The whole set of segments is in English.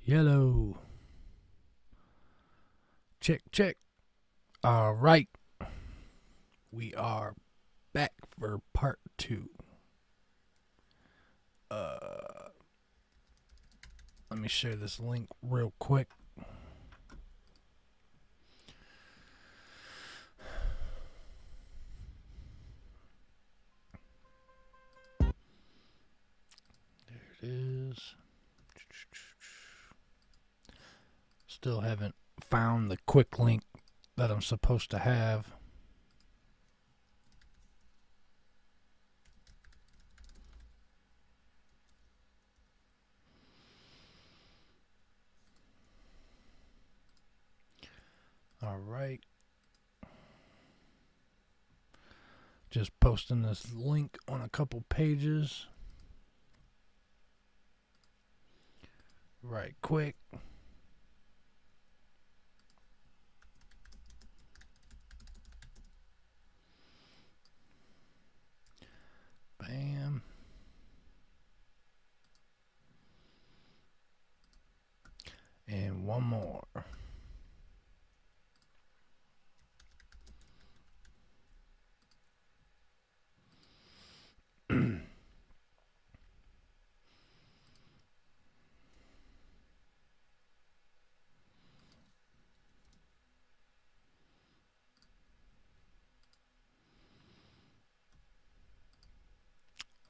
Yellow. Check, check. All right. We are back for part 2. Let me share this link real quick. There it is. Still haven't found the quick link that I'm supposed to have. All right. Just posting this link on a couple pages. Right quick. Bam. And one more.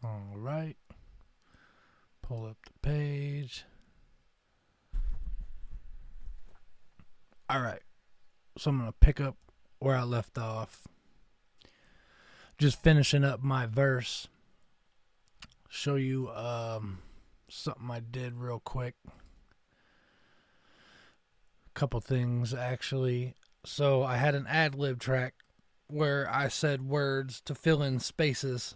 All right. Pull up the page. All right. So I'm going to pick up where I left off. Just finishing up my verse. Show you something I did real quick. A couple things actually. So I had an ad-lib track where I said words to fill in spaces.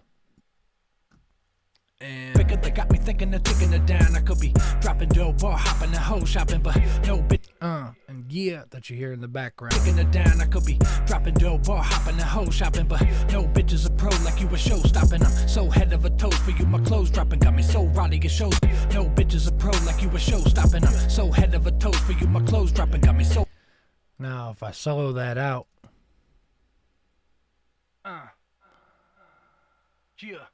And they got me thinking of taking it down. I could be dropping dough, bar hopping and hoe shopping, but no bitch. And yeah, that you hear in the background. Taking it down, I could be dropping dough, bar hopping and hoe shopping, but no bitch is a pro like you a show stopping. I'm so head of a toast for you, my clothes dropping, got me so rowdy it shows. No bitch is a pro like you a show stopping. I'm so head of a toast for you, my clothes dropping, got me so. Now if I solo that out, yeah.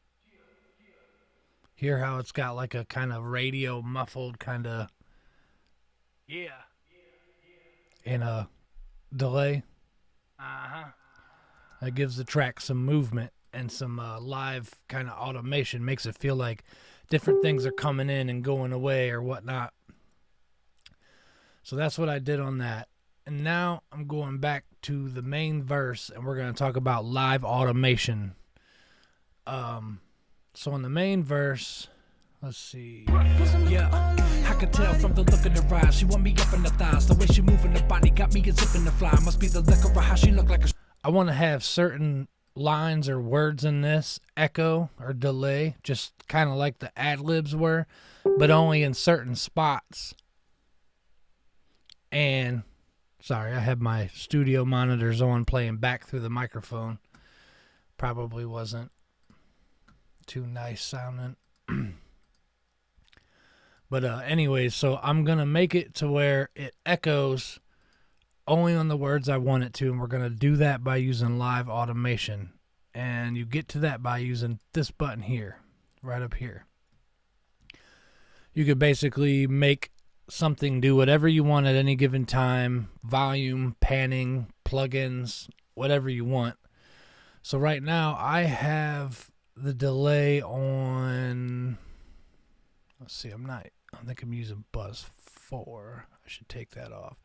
Hear how it's got like a kind of radio muffled kind of in a delay. That gives the track some movement and some live kind of automation. Makes it feel like different things are coming in and going away or whatnot. So that's what I did on that. And now I'm going back to the main verse and we're going to talk about live automation. So in the main verse, let's see. Yeah, I could tell from the look in her eyes. She want me up in the thighs. The way she moving her body got me a zip in the fly. Must be the liquor or how she look like a. I want to have certain lines or words in this echo or delay, just kind of like the ad-libs were, but only in certain spots. And, sorry, I have my studio monitors on playing back through the microphone. Probably wasn't too nice sounding. But anyways, so I'm going to make it to where it echoes only on the words I want it to, and we're going to do that by using live automation. And you get to that by using this button here, right up here. You could basically make something do whatever you want at any given time, volume, panning, plugins, whatever you want. So right now I have the delay on, let's see, I think I'm using bus 4. I should take that off.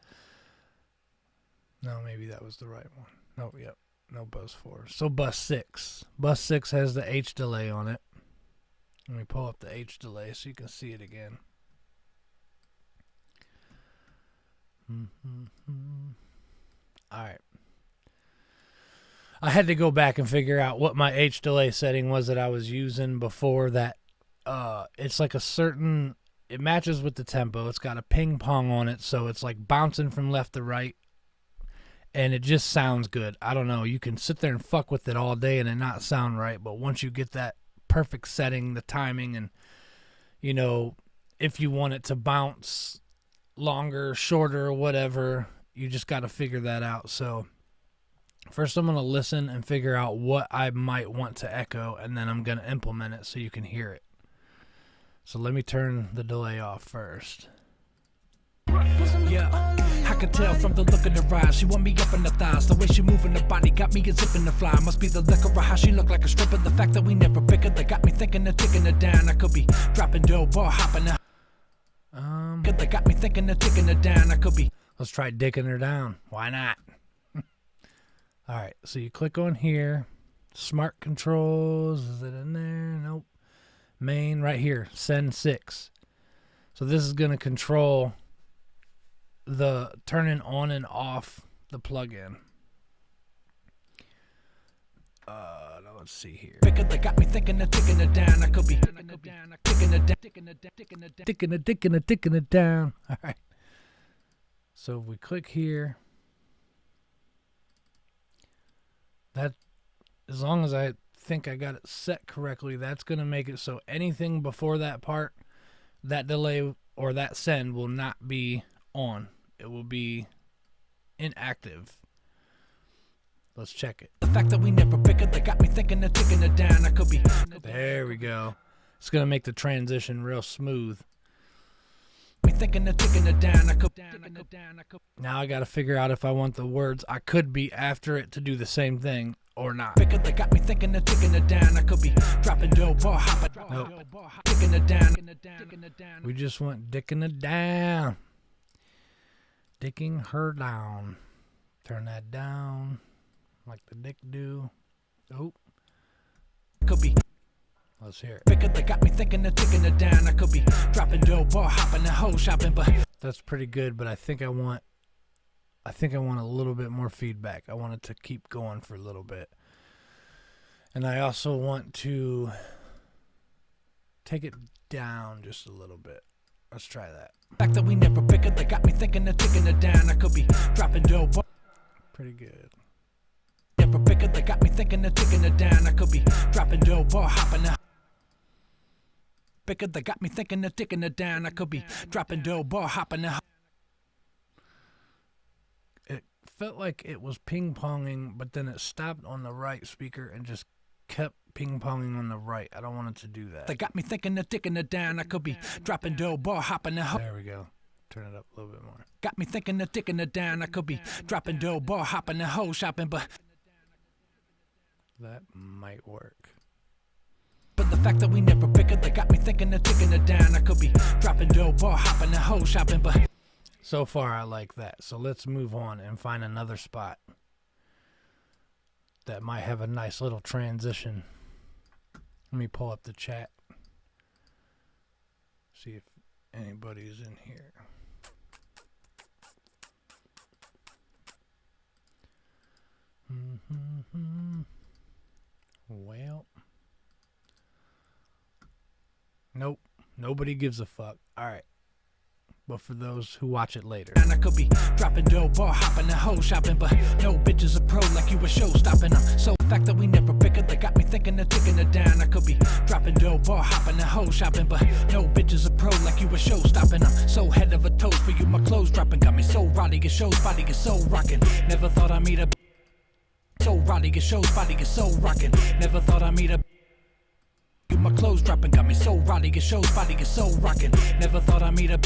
No, maybe that was the right one. No, yep, no bus 4. So bus 6. Bus 6 has the H delay on it. Let me pull up the H delay so you can see it again. All right. I had to go back and figure out what my H delay setting was that I was using before that. It's like a certain, it matches with the tempo. It's got a ping pong on it, so it's like bouncing from left to right, and it just sounds good. I don't know. You can sit there and fuck with it all day and it not sound right, but once you get that perfect setting, the timing, and, you know, if you want it to bounce longer, shorter, whatever. You just got to figure that out. So first I'm going to listen and figure out what I might want to echo, and then I'm going to implement it so you can hear it. So let me turn the delay off first. Yeah, I can tell from the look in her eyes. She want me up in the thighs. The way she moving her body got me a zip in the fly. Must be the liquor or how she look like a stripper. The fact that we never bickered that got me thinking of taking her down. I could be dropping dough, bar hopping her. That got me thinking of taking her down. I could be. Let's try dicking her down. Why not? All right, so you click on here. Smart controls. Is it in there? Nope. Main right here. Send 6. So this is going to control the turning on and off the plugin. Now let's see here. That got me thinking of taking her down. I could be ticking it down. All right. So if we click here, that, as long as I think I got it set correctly, that's going to make it so anything before that part, that delay or that send will not be on. It will be inactive. Let's check it. The fact that we never bickered that got me thinking of taking her down. I could be. There we go. It's going to make the transition real smooth. Me thinking of taking her down. I could. Now I got to figure out if I want the words I could be after it to do the same thing or not. Bickered that got me thinking of taking her down. I could be dropping dough, bar hopping. Nope. Taking her down. We just went dicking it down. Dicking her down. Turn that down like the dick do. Oh. Could be. Let's hear it. Bickered that got me thinking of taking her down. I could be dropping dough, bar hopping, and hoe shopping, but that's pretty good, but I think I want a little bit more feedback. I want it to keep going for a little bit. And I also want to take it down just a little bit. Let's try that. Fact that we never bickered that got me thinking of taking her down. I could be dropping dough, bar. Pretty good. Never bickered that got me thinking of taking her down. I could be dropping dough, bar hopping. Bickered that got me thinking of taking her down. I could be dropping dough, bar hopping. It felt like it was ping-ponging, but then it stopped on the right speaker and just kept ping-ponging on the right. I don't want it to do that. That got me thinking of taking her down. I could be dropping dough, bar hopping. There we go. Turn it up a little bit more. Got me thinking of taking her down. I could be dropping dough, bar hopping, and hoe shopping, but that might work. But the fact that we never bickered that got me thinking of taking her down. I could be dropping dough, bar hopping, and hoe shopping, but so far I like that. So let's move on and find another spot that might have a nice little transition. Let me pull up the chat. See if anybody's in here. Well, nope, nobody gives a fuck. All right, but for those who watch it later, and I could be dropping dough, bar hopping, and hoe shopping, but no bitches a pro like you a show stopping them. So the fact that we never bickered that got me thinking of taking her down. I could be dropping dough, bar hopping, and hoe shopping, but no bitches a pro like you a show stopping them. So head of a toast for you, my clothes dropping, got me so rowdy, your show's body is so rocking. Never thought I'd meet a so rowdy, your show's body is so rocking. Never thought I'd meet a you, my clothes dropping, got me so rowdy, your show's body is so rocking. Never thought I'd meet a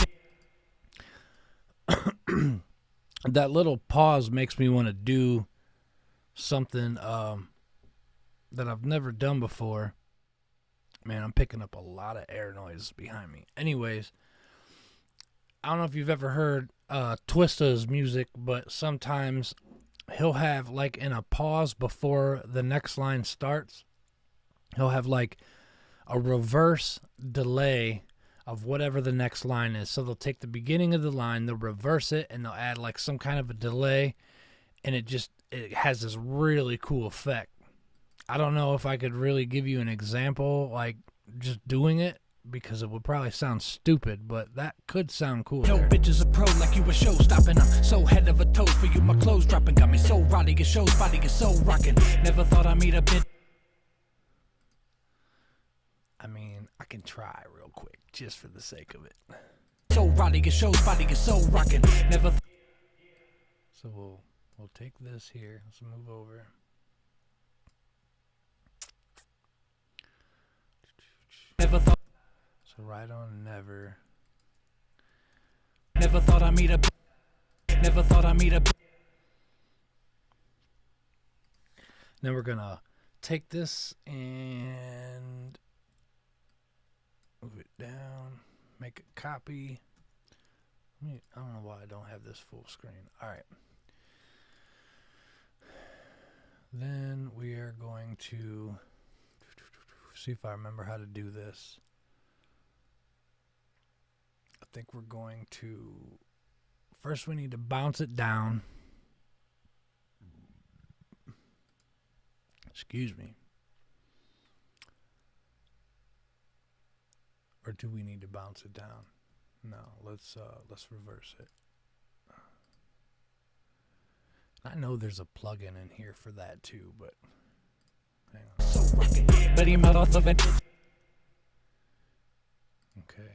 that little pause makes me want to do something that I've never done before. Man, I'm picking up a lot of air noise behind me. Anyways, I don't know if you've ever heard Twista's music, but sometimes he'll have, like, in a pause before the next line starts, he'll have like a reverse delay of whatever the next line is. So they'll take the beginning of the line, they'll reverse it, and they'll add like some kind of a delay, and it has this really cool effect. I don't know if I could really give you an example, like just doing it, because it would probably sound stupid, but that could sound cool. No bitches a pro like you a show stopping. I'm so head of a toast for you, my clothes dropping, got me so rowdy, your show's body is so rocking. Never thought I'd meet a bitch. I mean, I can try real quick, just for the sake of it. So rowdy, your show's body is so rockin'. Never. So we'll take this here. Let's move over. Never thought. So right on never. Never thought I'd meet a. Never thought I'd meet a. Then we're gonna take this and move it down. Make a copy. I don't know why I don't have this full screen. All right. Then we are going to see if I remember how to do this. I think we're going to, first we need to bounce it down. Excuse me. Or do we need to bounce it down? No, let's reverse it. I know there's a plugin in here for that too, but hang on. So rockin'. But he might also vent. Okay.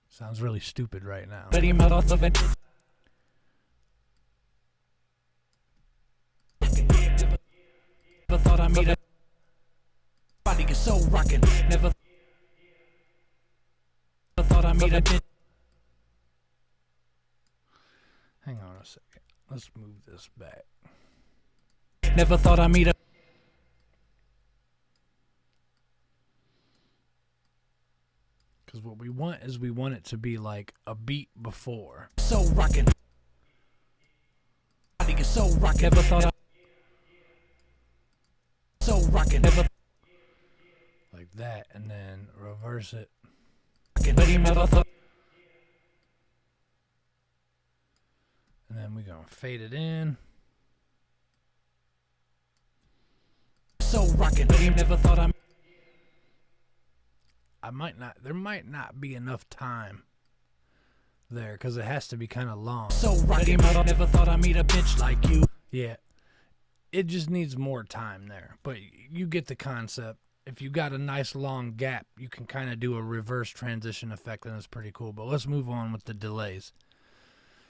Sounds really stupid right now. But he might also vent. Never thought I'd meet a. Body is so rockin'. Never thought I'd meet a. Hang on a second. Let's move this back. Never thought I'd meet a. Because what we want is we want it to be like a beat before. So rockin'. Body is so rockin'. Never thought I'd. So rockin'. Never. Like that, and then reverse it. But he never thought. And then we're going to fade it in. So rockin'. But he never thought I'm. There might not be enough time there because it has to be kind of long. So rockin'. Never thought I'd meet a bitch like you. Yeah. It just needs more time there. But you get the concept. If you got a nice long gap, you can kind of do a reverse transition effect, and it's pretty cool. But let's move on with the delays.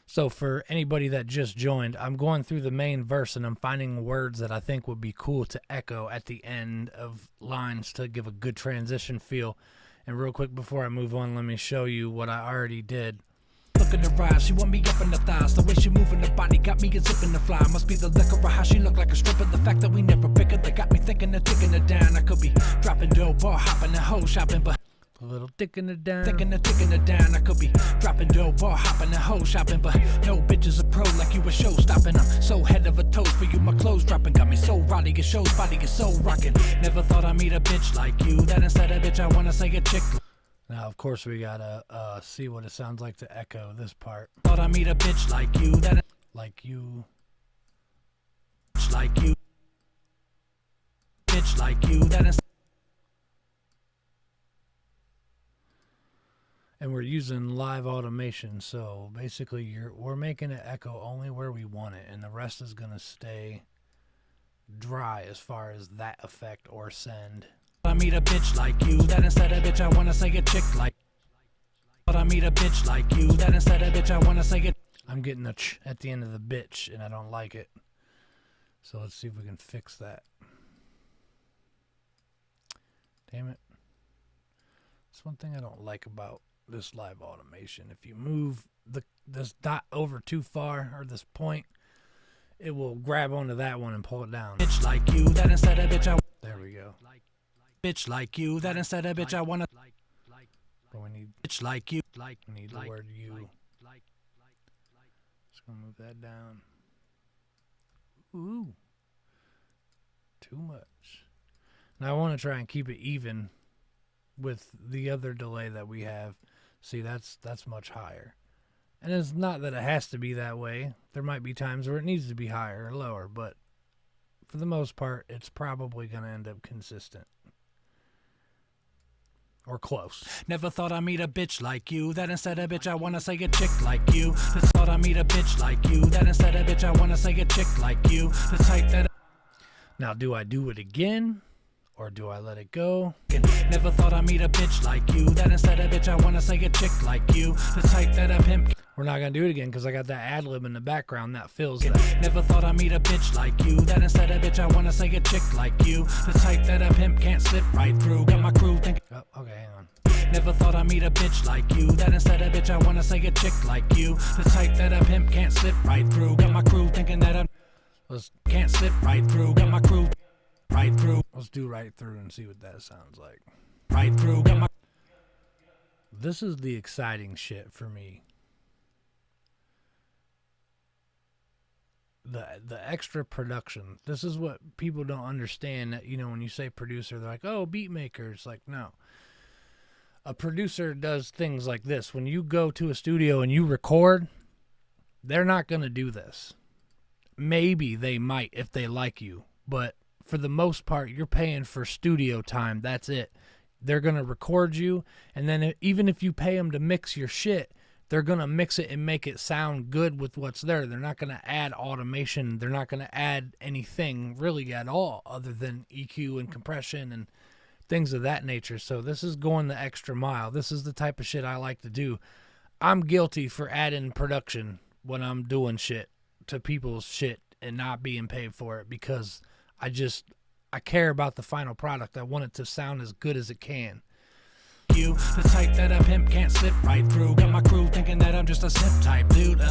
So for anybody that just joined, I'm going through the main verse, and I'm finding words that I think would be cool to echo at the end of lines to give a good transition feel. And real quick before I move on, let me show you what I already did. Look in her eyes, she want me up in the thighs. The way she moving her body got me a zip in the fly. Must be the liquor or how she look like a stripper. The fact that we never pick up, they got me thinking of taking her down. I could be dropping dough, bar hopping and hoe shopping, but A little ticking it down. thinking of taking her down. I could be dropping dough, bar hopping and hoe shopping, but no bitches a pro like you a show stopping. I'm so head of a toast for you, my clothes dropping. Got me so rowdy, your show's body is so rockin'. Never thought I'd meet a bitch like you. That instead of bitch, I wanna say a chick. Now, of course, we gotta see what it sounds like to echo this part. Thought I'd meet a bitch like you. That Like you. bitch like you. Bitch like you. That is. And we're using live automation, so basically we're making it echo only where we want it, and the rest is gonna stay dry as far as that effect or send. I meet a bitch like you. That instead of bitch, I wanna say a chick like. But I meet a bitch like you. That instead of bitch, I wanna say it. I'm getting a ch at the end of the bitch, and I don't like it. So let's see if we can fix that. Damn it. That's one thing I don't like about this live automation. If you move this dot over too far, or this point, it will grab onto that one and pull it down. Bitch like you. That instead of bitch, I. There we go. Bitch like you. That instead of bitch, I wanna. But we need Bitch like you. the word you. Just gonna move that down. Ooh. Too much. Now I want to try and keep it even with the other delay that we have. See, that's much higher. And it's not that it has to be that way. There might be times where it needs to be higher or lower, but for the most part, it's probably going to end up consistent. Or close. Never thought I'd meet a bitch like you. That instead of bitch, I wanna say a chick like you. Just thought I'd meet a bitch like you. That instead of bitch, I wanna say a chick like you. The type that. Now, do I do it again? Or do I let it go? Never thought I'd meet a bitch like you. That instead of bitch, I wanna say a chick like you. The type that I pimp. We're not gonna do it again because I got that ad lib in the background that fills that. Never thought I'd meet a bitch like you. That instead of bitch, I wanna say a chick like you. The type that I pimp can't slip right through. Got my crew thinking. Oh, okay, hang on. Never thought I'd meet a bitch like you. That instead of bitch, I wanna say a chick like you. The type that I pimp can't slip right through. Got my crew thinking that I'm. Can't slip right through. Got my crew. Right through. Let's do right through and see what that sounds like. Right through. Got my. This is the exciting shit for me. The extra production. This is what people don't understand. That, you know, when you say producer, they're like, oh, beat maker. It's like, no. A producer does things like this. When you go to a studio and you record, they're not going to do this. Maybe they might if they like you, but for the most part, you're paying for studio time. That's it. They're going to record you, and then even if you pay them to mix your shit, they're going to mix it and make it sound good with what's there. They're not going to add automation. They're not going to add anything really at all other than EQ and compression and things of that nature. So this is going the extra mile. This is the type of shit I like to do. I'm guilty for adding production when I'm doing shit to people's shit and not being paid for it because I care about the final product. I want it to sound as good as it can. You, the type that I pimp can't slip right through. Got my crew thinking that I'm just a simp type dude.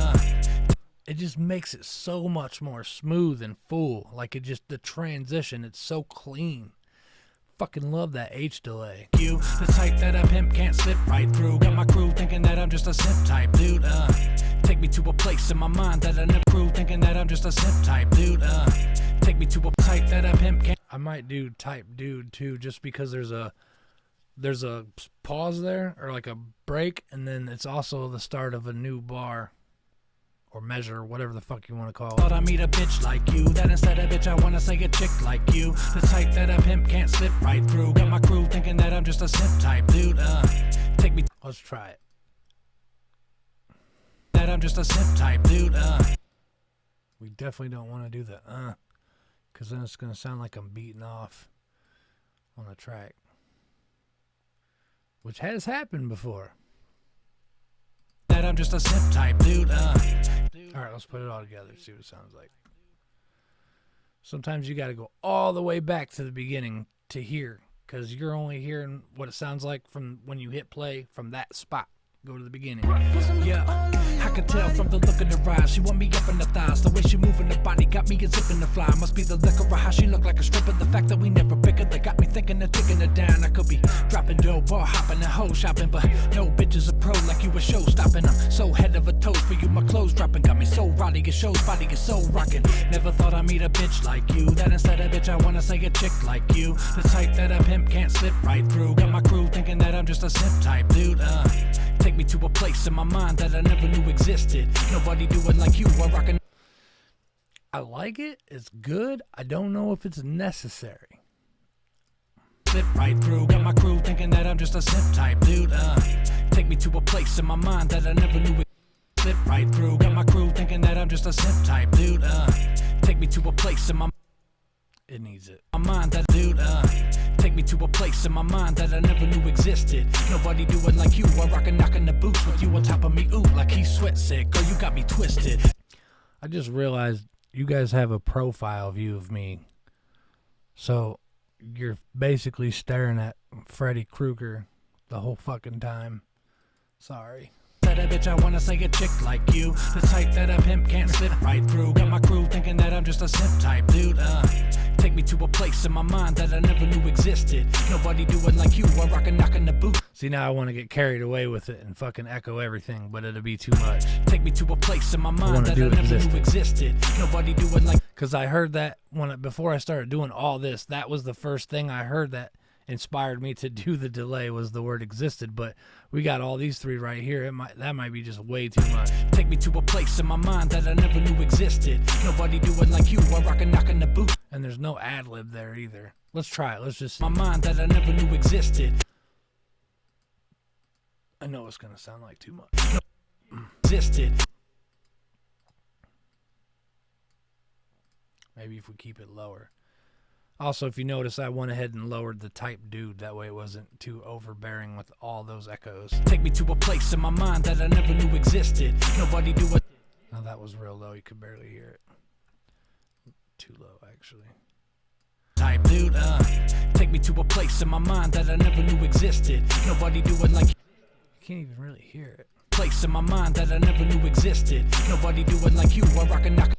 It just makes it so much more smooth and full. Like the transition, it's so clean. Fucking love that H delay. You, the type that I pimp can't slip right through. Got my crew thinking that I'm just a simp type dude. Take me to a place in my mind that I never crew thinking that I'm just a simp type dude. Take me to a type that I pimp can't. I might do type dude too, just because there's a pause there or like a break, and then it's also the start of a new bar or measure, whatever the fuck you want to call it. Thought I meet a bitch like you. That instead of bitch, I wanna say a chick like you. The type that I pimp can't slip right through. Got my crew thinking that I'm just a simp type dude. Take me. Let's try it. That I'm just a simp type dude. We definitely don't want to do the because then it's gonna sound like I'm beating off on the track, which has happened before. That I'm just a simp type dude. All right, let's put it all together, see what it sounds like. Sometimes you got to go all the way back to the beginning to hear, because you're only hearing what it sounds like from when you hit play from that spot. Go to the beginning. Yeah, I can tell from the look in her eyes. She want me up in the thighs. The way she moving her body got me a zip in the fly. Must be the liquor or how she look like a stripper. The fact that we never bickered that got me thinking of taking her down. I could be dropping dough, bar hopping and hoe shopping, but no bitches a pro like you a show stopping. I'm so head of a toast for you. My clothes dropping got me so rowdy. Your show's body is so rocking. Never thought I'd meet a bitch like you. That instead of bitch, I wanna say a chick like you. The type that I pimp can't slip right through. Got my crew thinking that I'm just a simp type dude. Take me to a place in my mind that I never knew existed. Nobody do it like you. I like it. It's good. I don't know if it's necessary. Slip right through. Got my crew thinking that I'm just a simp type dude. Take me to a place in my mind that I never knew. Slip right through. Got my crew thinking that I'm just a simp type dude. Take me to a place in my. It needs it. My mind that dude. Take me to a place in my mind that I never knew existed. Nobody do it like you. I rock a knock in the boots with you on top of me. Ooh, like he's sweat sick. Girl, you got me twisted. I just realized you guys have a profile view of me. So you're basically staring at Freddy Krueger the whole fucking time. Sorry. That a bitch, I wanna say a chick like you. The type that a pimp can't slip right through. Got my crew thinking that I'm just a simp type dude. Take me to a place in my mind that I never knew existed. Nobody do it like you. I rock a knock in the boot. See, now I want to get carried away with it and fucking echo everything, but it'll be too much. Take me to a place in my mind that I never knew existed. Nobody do it like. Because I heard that before I started doing all this, that was the first thing I heard that inspired me to do the delay was the word existed. But we got all these three right here. That might be just way too much. Take me to a place in my mind that I never knew existed. Nobody do it like you. I rock a knock in the boot. And there's no ad lib there either. Let's try it. Let's just. My mind that I never knew existed. I know it's gonna sound like too much. Existed. Maybe if we keep it lower. Also, if you notice, I went ahead and lowered the type dude. That way it wasn't too overbearing with all those echoes. Take me to a place in my mind that I never knew existed. Nobody do it. Now that was real low. You could barely hear it. Too low, actually. Type dude, take me to a place in my mind that I never knew existed. Nobody do it like you. Can't even really hear it. Place in my mind that I never knew existed. Nobody do it like you. I rock and knock.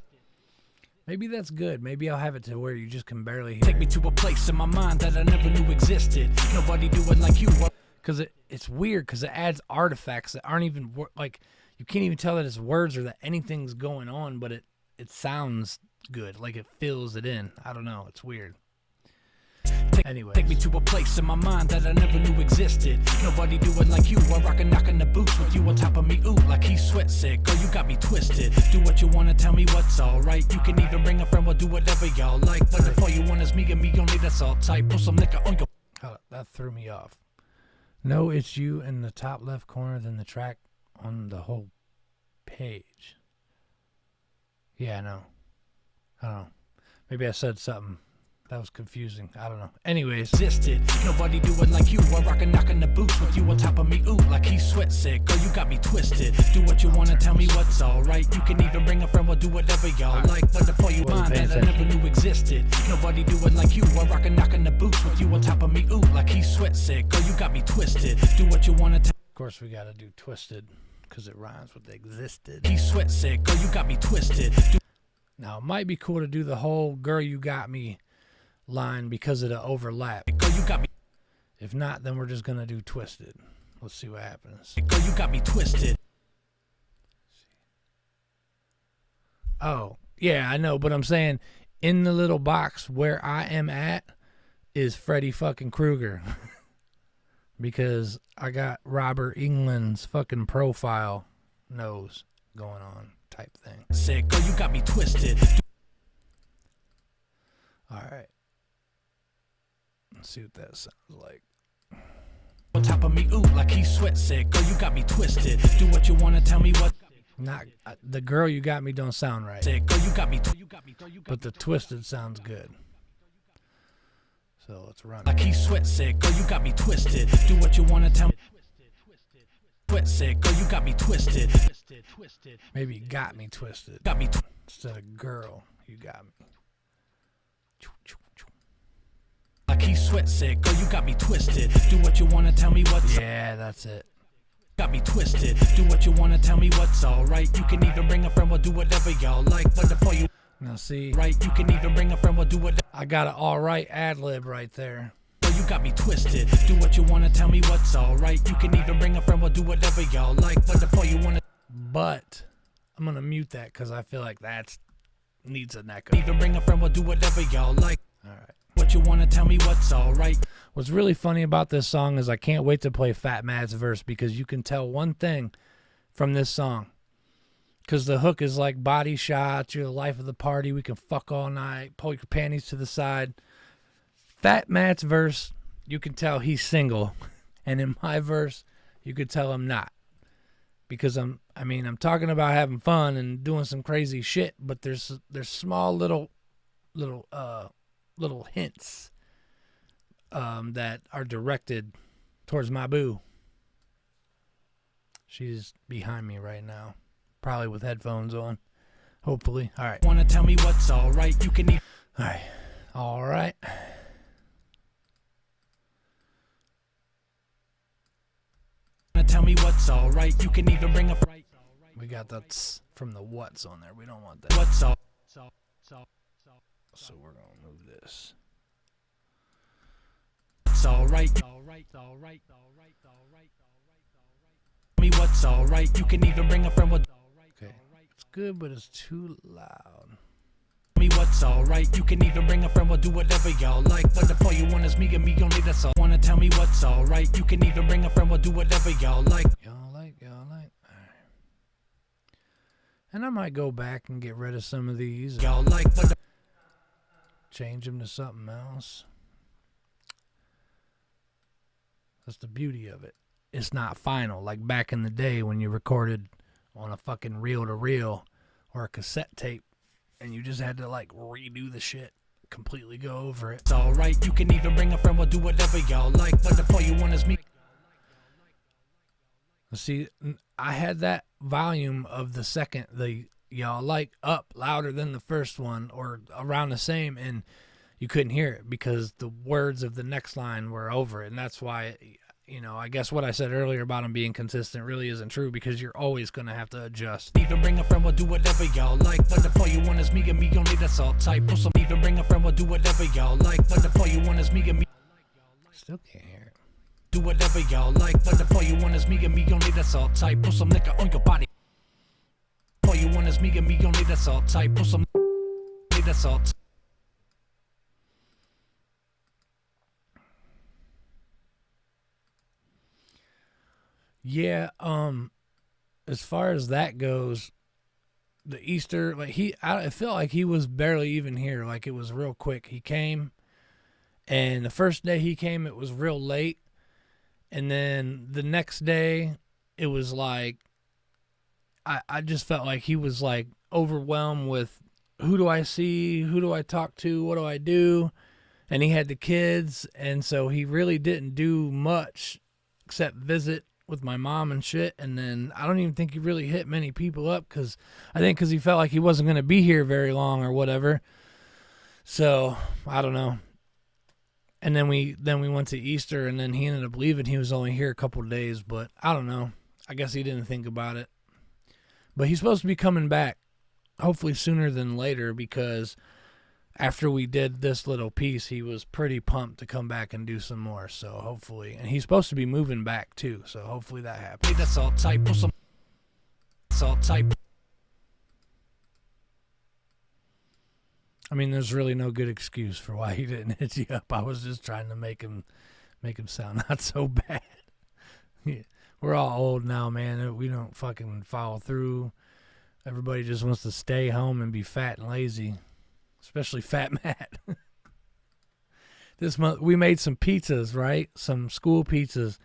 Maybe that's good. Maybe I'll have it to where you just can barely hear. Take me to a place in my mind that I never knew existed. Nobody do it like you. Because it's weird because it adds artifacts that aren't even like you can't even tell that it's words or that anything's going on, but it sounds good. Like it fills it in. I don't know. It's weird. Anyway, take me to a place in my mind that I never knew existed. Nobody do it like you. I rock and knock in the boots with you on top of me. Ooh, like he's sweat sick. Girl, you got me twisted. Do what you wanna, tell me what's alright. You can even bring a friend, we'll do whatever y'all like. But if all you want is me and me only, that's all tight. Put some liquor on your. Hold up, that threw me off. No, it's you in the top left corner, then the track on the whole page. Yeah, I know. I don't know. Maybe I said something that was confusing. I don't know. Anyways. Existed. Nobody do it like you. I rock and knock in the boots with you on top of me. Ooh, like he's sweat sick. Girl, you got me twisted. Do what you wanna, tell me what's alright. You can even bring a friend, we'll do whatever y'all like. But if all you mind that I never knew existed. Nobody do it like you. I rock and knock in the boots with you on top of me. Ooh, like he's sweat sick. Girl, you got me twisted. Do what you wanna, of course we gotta do twisted because it rhymes with existed. He's sweat sick. Girl, you got me twisted. Now it might be cool to do the whole girl you got me line because of the overlap. Girl, you got me. If not, then we're just gonna do twisted. Let's see what happens. Girl, you got me twisted. Oh, yeah, I know, but I'm saying in the little box where I am at is Freddy fucking Krueger. Because I got Robert England's fucking profile nose going on type thing. Sick, girl, you got me twisted. All right. Let's see what that sounds like. On top of me, ooh, like he's sweat sick. Girl, you got me twisted. Do what you wanna, tell me what. Not the girl you got me don't sound right. Sick, girl, you got me. But the twisted sounds good. So let's run. Like he's sweat sick. Girl, you got me twisted. Do what you wanna, tell me. Sweat sick. Girl, you got me twisted. Maybe you got me twisted. Got me instead of girl, you got me. Like he's sweat sick. Girl, you got me twisted. Do what you wanna, tell me what's. Yeah, that's it. Got me twisted. Do what you wanna, tell me what's alright. You can even bring a friend, we'll do whatever y'all like. But before you now see, right, you can even bring a friend, we'll do whatever. I got an alright ad lib right there. You got me twisted. Do what you wanna, tell me what's alright. You can even bring a friend, we'll do whatever y'all like. But before you wanna. But I'm gonna mute that because I feel like that needs an echo. Even bring a friend, we'll do whatever y'all like. Alright. What you wanna, tell me what's alright. What's really funny about this song is I can't wait to play Fat Matt's verse because you can tell one thing from this song. Because the hook is like body shots, you're the life of the party, we can fuck all night, pull your panties to the side. Fat Matt's verse, you can tell he's single. And in my verse, you could tell I'm not. Because I'm talking about having fun and doing some crazy shit, but there's small little hints that are directed towards my boo. She's behind me right now, probably with headphones on, hopefully. All right. Wanna tell me what's alright? You can. All right. Tell me what's alright. You can even bring a. We got that from the what's on there. We don't want that. What's all? So we're gonna move this. It's alright. Me what's alright. You can even bring a friend with. Okay, it's good, but it's too loud. Me what's alright. You can even bring a friend. We'll do whatever y'all like. But if all you want is me and me only, that's all. Wanna tell me what's alright? You can even bring a friend. We'll do whatever y'all like. Y'all like. All right. And I might go back and get rid of some of these. Y'all like, but change them to something else. That's the beauty of it. It's not final like back in the day when you recorded on a fucking reel-to-reel or a cassette tape and you just had to like redo the shit completely go over it. It's alright, you can even bring a friend, we'll do whatever y'all like. But if all you want is me. See, I had that volume of the second, the y'all like, up louder than the first one, or around the same, and you couldn't hear it because the words of the next line were over it. And that's why, you know, I guess what I said earlier about him being consistent really isn't true, because you're always going to have to adjust. Even bring a friend, we'll do whatever y'all like. But if all you want is me and me only, that's all tight. Pull some. Even bring a friend, we'll do whatever y'all like. But if all you want is me and me. Still can't hear it. Do whatever y'all like, but if all you want is me and me only, that's all tight. Put some liquor on your body. All you want is me and me only, that's all tight. Put some, that's all tight. Yeah, as far as that goes, the Easter, like I felt like he was barely even here. Like, it was real quick. He came, and the first day he came, it was real late. And then the next day, it was like, I just felt like he was like overwhelmed with, who do I see? Who do I talk to? What do I do? And he had the kids. And so he really didn't do much except visit with my mom and shit. And then I don't even think he really hit many people up, because he felt like he wasn't going to be here very long or whatever. So I don't know. And then we went to Easter, and then he ended up leaving. He was only here a couple of days, but I don't know. I guess he didn't think about it. But he's supposed to be coming back, hopefully sooner than later, because after we did this little piece, he was pretty pumped to come back and do some more. So hopefully, and he's supposed to be moving back too. So hopefully that happens. Hey, that's all tight. Pull some. That's all tight. I mean, there's really no good excuse for why he didn't hit you up. I was just trying to make him sound not so bad. Yeah. We're all old now, man. We don't fucking follow through. Everybody just wants to stay home and be fat and lazy, especially Fat Matt. This month we made some pizzas, right? Some school pizzas.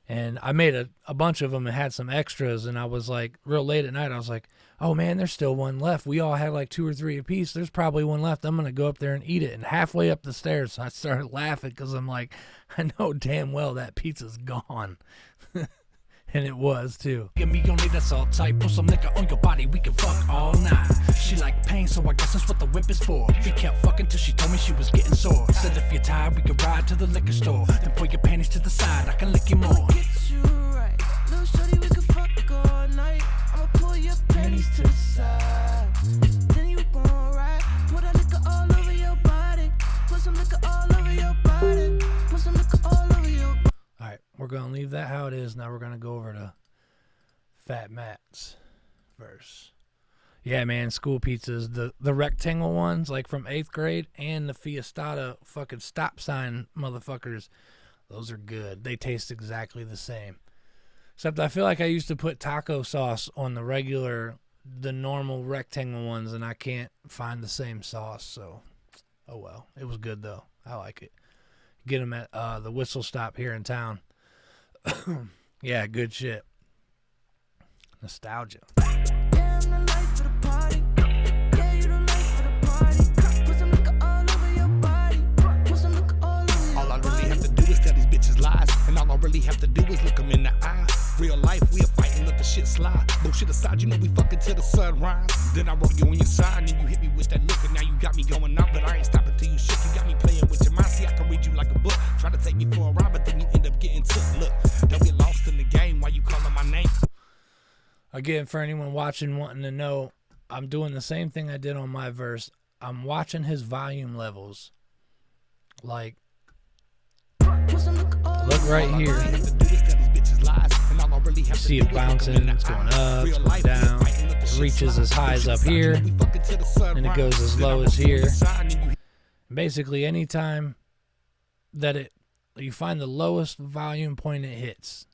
And I made a bunch of them and had some extras, and I was like, real late at night, I was like, oh man, there's still one left. We all had like 2 or 3 apiece. There's probably one left. I'm going to go up there and eat it. And halfway up the stairs, I started laughing, because I'm like, I know damn well that pizza's gone. And it was too. Give me only, that's all tight. Put some liquor on your body, we can fuck all night. She like pain, so I guess that's what the whip is for. We kept fucking till she told me she was getting sore. Said if you're tired, we can ride to the liquor store. Then pull your panties to the side, I can lick you more. Get you right, little shorty, we can fuck all night. I'ma pull your panties to the side. Then you gon' ride, put that liquor all over your body. Put some liquor all over your body. Put some liquor all over your body. All right, we're going to leave that how it is. Now we're going to go over to Fat Matt's verse. Yeah, man, school pizzas, the rectangle ones, like from 8th grade, and the Fiestada fucking stop sign motherfuckers, those are good. They taste exactly the same. Except I feel like I used to put taco sauce on the normal rectangle ones, and I can't find the same sauce, so oh well. It was good, though. I like it. Get them at the Whistle Stop here in town. Yeah, good shit. Nostalgia. Yeah, I'm the life of the party. Yeah, you the life of the party. Put some liquor all over your body. Put some liquor all over your body. All I really have to do is tell these bitches lies. And all I really have to do is look them in the eye. Real life, we are fighting, let the shit slide. Bullshit aside, you know we fucking till the sunrise. Then I roll you on your side, and you hit me with that look. And now you got me going out, but I ain't stopping till you shit. You got me playing with your mind. See, I can read you like a book. Try to take me for a ride, but then you end up getting took. Look, don't get lost in the game while you calling my name. Again, for anyone watching wanting to know, I'm doing the same thing I did on my verse. I'm watching his volume levels. Like, look right here. You see it bouncing, it's going up, it's going down. It reaches as high as up here, and it goes as low as here. Basically, anytime that you find the lowest volume point it hits,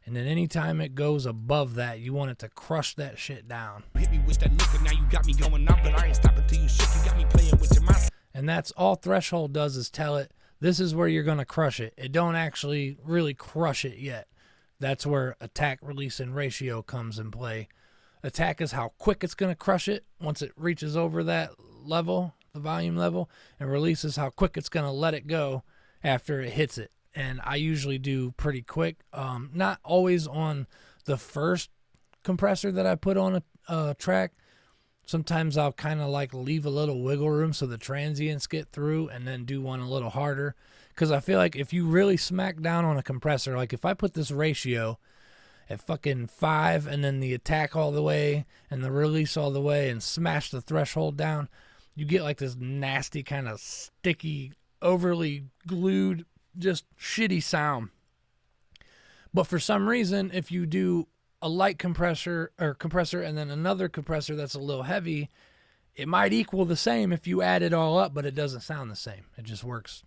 and then anytime it goes above that, you want it to crush that shit down. Hit me with that look, and now you got me going up, but I ain't stopping till you shit. You got me playing with your mind. And that's all Threshold does, is tell it, this is where you're going to crush it. It don't actually really crush it yet. That's where attack, release, and ratio comes in play. Attack is how quick it's going to crush it once it reaches over that level. the volume level, and release is how quick it's going to let it go after it hits it. And I usually do pretty quick. Not always on the first compressor that I put on a track. Sometimes I'll kind of like leave a little wiggle room so the transients get through and then do one a little harder. Because I feel like if you really smack down on a compressor, like if I put this ratio at fucking 5 and then the attack all the way and the release all the way and smash the threshold down, you get like this nasty kind of sticky, overly glued, just shitty sound. But for some reason, if you do a light compressor and then another compressor that's a little heavy, it might equal the same if you add it all up, but it doesn't sound the same. It just works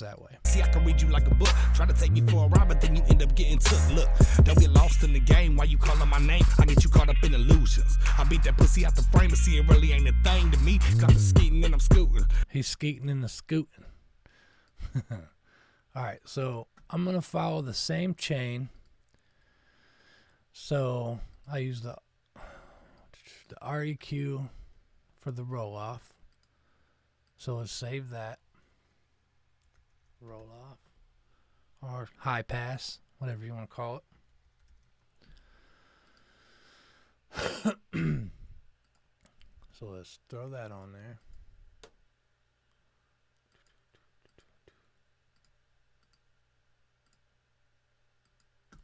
that way. See, I can read you like a book, try to take me for a ride, but then you end up getting took. Look, don't get lost in the game while you calling my name. I get you caught up in illusions. I beat that pussy out the frame, but see, it really ain't a thing to me. Cause I'm skeeting and I'm scooting. He's skeeting and the scooting. All right, so I'm going to follow the same chain. So I use the REQ for the roll off. So let's save that. Roll off. Or high pass, whatever you want to call it. So let's throw that on there.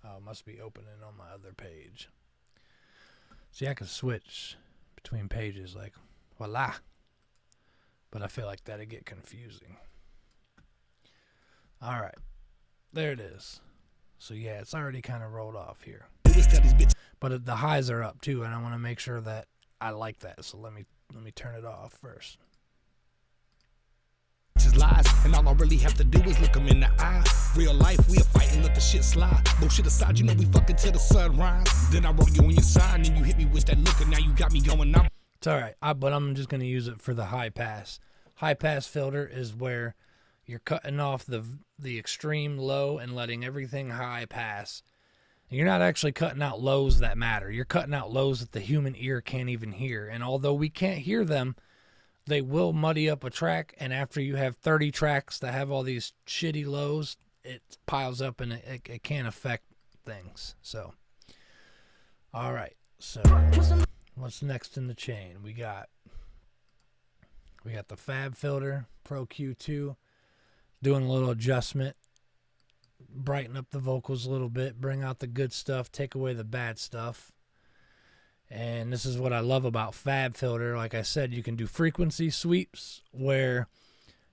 Oh, it must be opening on my other page. See, I can switch between pages like voila. But I feel like that'd get confusing. All right. There it is. So yeah, it's already kind of rolled off here. But the highs are up too, and I want to make sure that I like that. So let me turn it off first. Lies, and all I really have to do is look them in the eye. Real life, we are fighting, let the shit slide. Bullshit aside, you know we fucking till the sunrise. Then I roll you on your side, and you hit me with that look, and now you got me going up. It's all right, but I'm just going to use it for the high pass. High pass filter is where you're cutting off the extreme low and letting everything high pass. And you're not actually cutting out lows that matter. You're cutting out lows that the human ear can't even hear. And although we can't hear them, they will muddy up a track, and after you have 30 tracks that have all these shitty lows, it piles up and it can affect things. So, all right. So, what's next in the chain? We got the Fab filter, Pro Q2, doing a little adjustment, brighten up the vocals a little bit, bring out the good stuff, take away the bad stuff. And this is what I love about Fab Filter. Like I said, you can do frequency sweeps where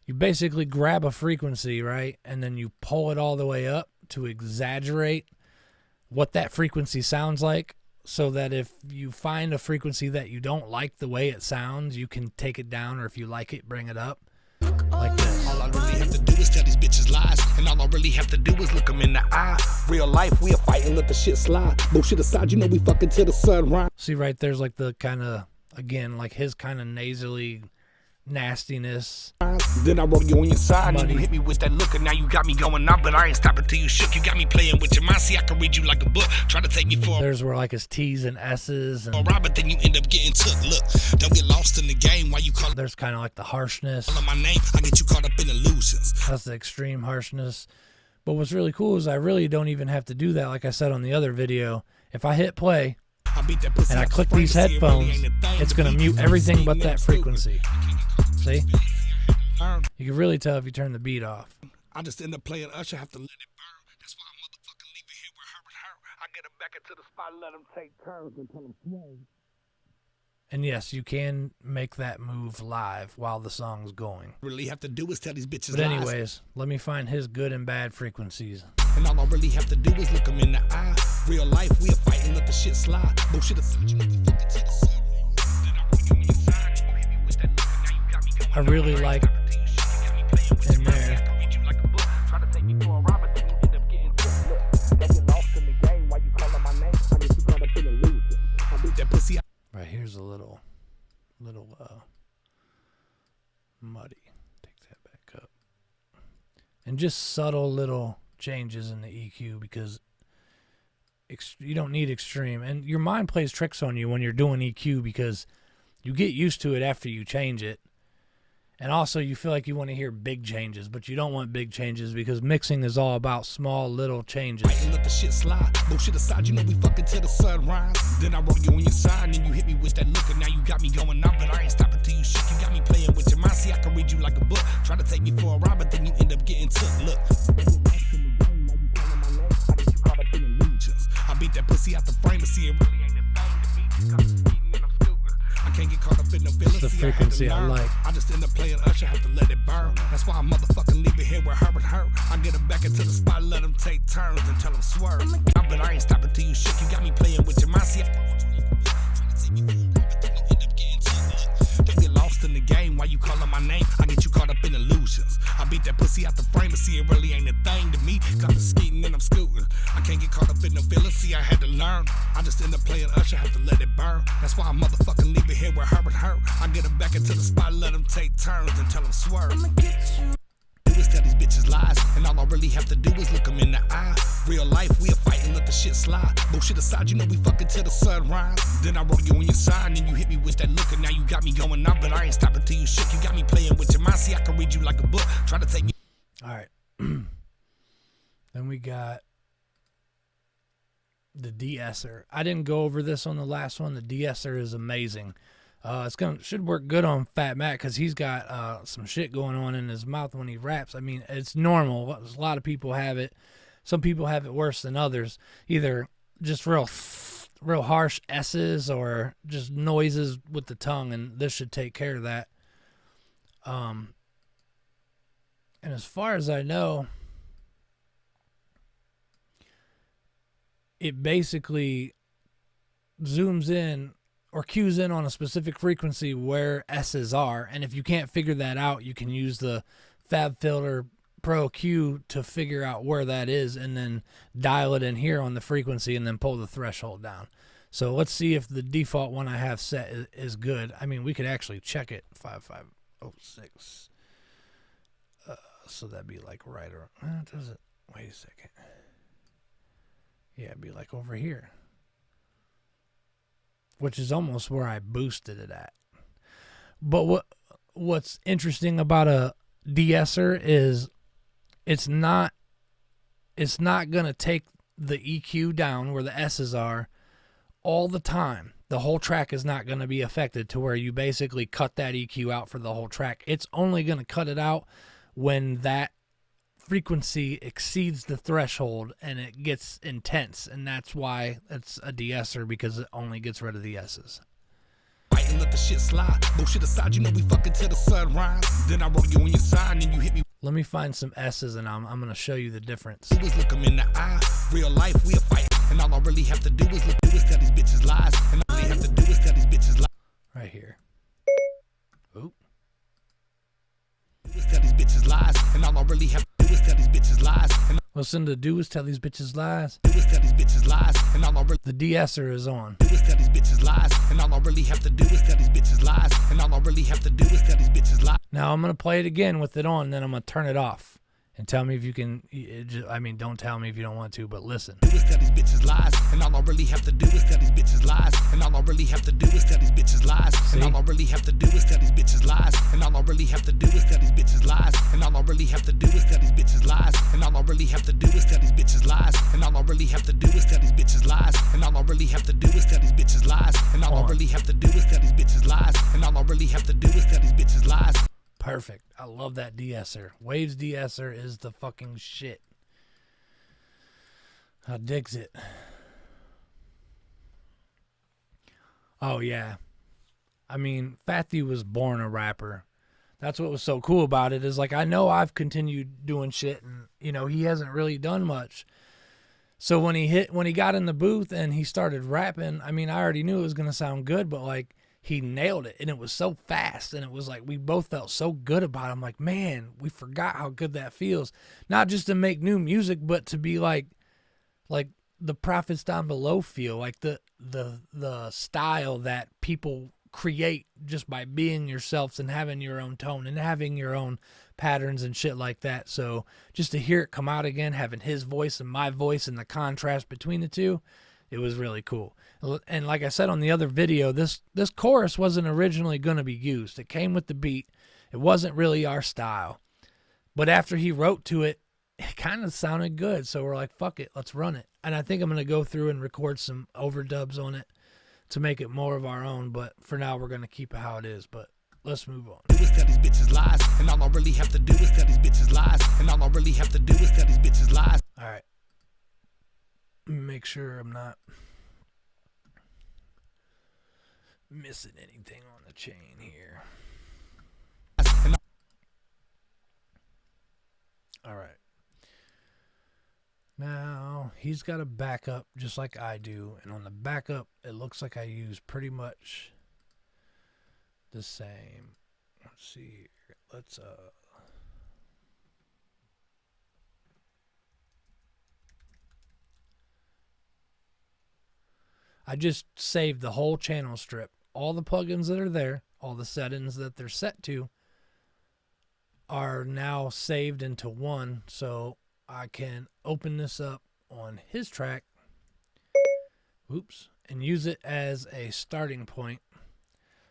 you basically grab a frequency, right? And then you pull it all the way up to exaggerate what that frequency sounds like, so that if you find a frequency that you don't like the way it sounds, you can take it down, or if you like it, bring it up. Like this. All I really have to do is tell these bitches lies, and all I really have to do is look them in the eye. Real life, we are fighting, let the shit slide. Bullshit aside, you know we fucking till the sunrise. See right there's like the kind of, again, like his kind of nasally nastiness. Then I roll you on your side, and you hit me with that look, and now you got me going up, but I ain't stopping till you shook. You got me playing with your mind. See, I can read you like a book, try to take me for there's where like his T's and S's and right, but then you end up getting took. Look, don't get lost in the game while you call. There's kind of like the harshness. My name, I get you caught up in illusions. That's the extreme harshness. But what's really cool is I really don't even have to do that. Like I said on the other video, if I hit play and I click these headphones, it's going to mute everything but that frequency. See? You can really tell if you turn the beat off. I just end up playing Usher, have to let it burn. That's why I motherfucking leave it here with her and her. I get it back into the spot, let them take turns until them swing. And yes, you can make that move live while the song's going. Really have to do is tell these bitches But lies. anyways, let me find his good and bad frequencies. And all I really have to do is look them in the eye. Real life, we are fighting, let the shit slide. Bullshit aside, you know we fucking till the sunrise. Then I roll you on your side, you hit me with that look, and now you got me going. I really like in there. Right here's a little muddy. Take that back up. And just subtle little changes in the EQ, because you don't need extreme. And your mind plays tricks on you when you're doing EQ, because you get used to it after you change it. And also, you feel like you want to hear big changes, but you don't want big changes because mixing is all about small little changes. Let the shit slide. Bullshit aside, you know we fucking till the sunrise. Then I roll you on your side, and you hit me with that look, and now you got me going up, but I ain't stopping till you shit. You got me playing with your mind. See, I can read you like a book. Try to take me for a ride, but then you end up getting took. Look. I beat that pussy out the frame and see it really ain't a thing to me. I can't get caught up in the feelings. It's the frequency I like. I just end up playing Usher, have to let it burn. That's why I motherfucking leave it here with her and her. I get her back into the spot, let them take turns and tell them swerve. But I ain't stopping till you shit. You got me playing with your mind. See, they get lost in the game while you calling my name. I get you caught up in illusions. I beat that pussy out the frame and see it really ain't a thing to me. Got me skating and I'm scooting. I can't get caught up in the feelings. See, I had to learn. I just end up playing Usher, have to let it burn. That's why I motherfucking leave it here with her and her. I get her back into the spot, let them take turns and tell them swerve. Is tell these bitches lies, and all I really have to do is look them in the eye. Real life, we a fight and let the shit slide. Bullshit aside, you know we fucking till the sunrise. Then I roll you on your side, and you hit me with that look, and now you got me going up, but I ain't stopping till you shit. You got me playing with your mind. See, I can read you like a book. Try to take me. All right. Then we got the de-esser. I didn't go over this on the last one. The de-esser is amazing. Should work good on Fat Matt because he's got some shit going on in his mouth when he raps. I mean, it's normal. A lot of people have it. Some people have it worse than others. Either just real harsh S's or just noises with the tongue, and this should take care of that. And as far as I know, it basically zooms in or cues in on a specific frequency where S's are. And if you can't figure that out, you can use the FabFilter Pro Q to figure out where that is and then dial it in here on the frequency and then pull the threshold down. So let's see if the default one I have set is good. I mean, we could actually check it. 5506. So that'd be like right around. Does it? Wait a second. Yeah, it'd be like over here, which is almost where I boosted it at. But what's interesting about a de-esser is it's not going to take the EQ down where the S's are all the time. The whole track is not going to be affected to where you basically cut that EQ out for the whole track. It's only going to cut it out when that frequency exceeds the threshold and it gets intense, and that's why it's a de-esser, because it only gets rid of the S's. And let the shit slide. Bullshit aside, you know we fucking till the sunrise. Then I roll you on your side and you hit me. Let me find some S's and I'm going to show you the difference. Always look them in the eye. Real life, we a fight. And all I really have to do is tell these bitches lies. And all I really have to do is tell these bitches lies. Right here. Oop. Tell these bitches lies. And all I really have to do is tell these bitches lies. Listen to do is tell these bitches lies. Do is tell these bitches lies. And all I really the de-esser is on. Do is tell these bitches lies. And all I really have to do is tell these bitches lies. And all I really have to do is tell these bitches lies. Now I'm going to play it again with it on, then I'm going to turn it off. And tell me if you can, I mean, don't tell me if you don't want to, but listen. Do is tell these bitches lies. And all I really have to do is tell these bitches lies. And all I really have to do is tell these bitches lies. And all I really have to do is tell these bitches lies. And all I really have to do is tell these bitches lies. And all I really have to do is tell these bitches lies. And all I really have to do is tell these bitches lies. And all I really have to do is tell these bitches lies. And all I really have to do is tell these bitches lies. And all I really have to do is tell these bitches lies. And all I really have to do is tell these bitches lies. Perfect. I love that de-esser. Waves de-esser is the fucking shit. I digs it. Oh, yeah. I mean, Fathy was born a rapper. That's what was so cool about it, is like, I know I've continued doing shit and, you know, he hasn't really done much. So when he got in the booth and he started rapping, I mean, I already knew it was going to sound good, but like, he nailed it, and it was so fast, and it was like we both felt so good about it. I'm like, man, we forgot how good that feels. Not just to make new music, but to be like the Prophets Down Below feel, like the style that people create just by being yourselves and having your own tone and having your own patterns and shit like that. So just to hear it come out again, having his voice and my voice and the contrast between the two, it was really cool. And like I said on the other video, this chorus wasn't originally going to be used. It came with the beat, It wasn't really our style. But after he wrote to it, it kind of sounded good. So we're like, fuck it, let's run it. And I think I'm going to go through and record some overdubs on it to make it more of our own. But for now, we're going to keep it how it is. But let's move on. Do is tell these bitches lies, and all I really have to do is tell these bitches lies, and all I really have to do is tell these bitches lies. All right. Let me make sure I'm not missing anything on the chain here. All right. Now, he's got a backup just like I do. And on the backup, it looks like I use pretty much the same. Let's see here. Let's, I just saved the whole channel strip. All the plugins that are there, all the settings that they're set to, are now saved into one, so I can open this up on his track, and use it as a starting point.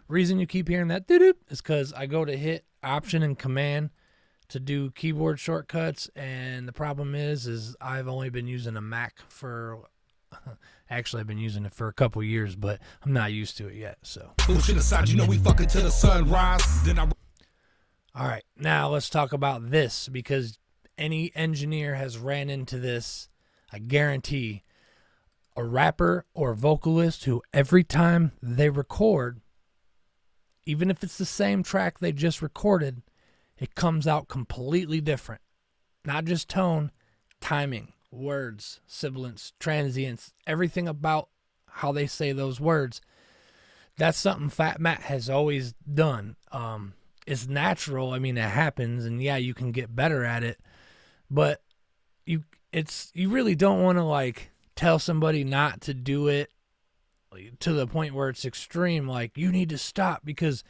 Reason you keep hearing that doo-doo is because I go to hit Option and Command to do keyboard shortcuts, and the problem is I've only been using a Mac for, actually I've been using it for a couple years, but I'm not used to it yet, so. Bullshit aside, you know we fucking till the sunrise, then I... All right, now let's talk about this, because any engineer has ran into this, I guarantee. A rapper or vocalist who every time they record, even if it's the same track they just recorded, it comes out completely different. Not just tone, timing, words, sibilants, transients, everything about how they say those words. That's something Fat Matt has always done. It's natural. I mean, it happens, and yeah, you can get better at it, but you really don't want to like tell somebody not to do it to the point where it's extreme, like you need to stop, because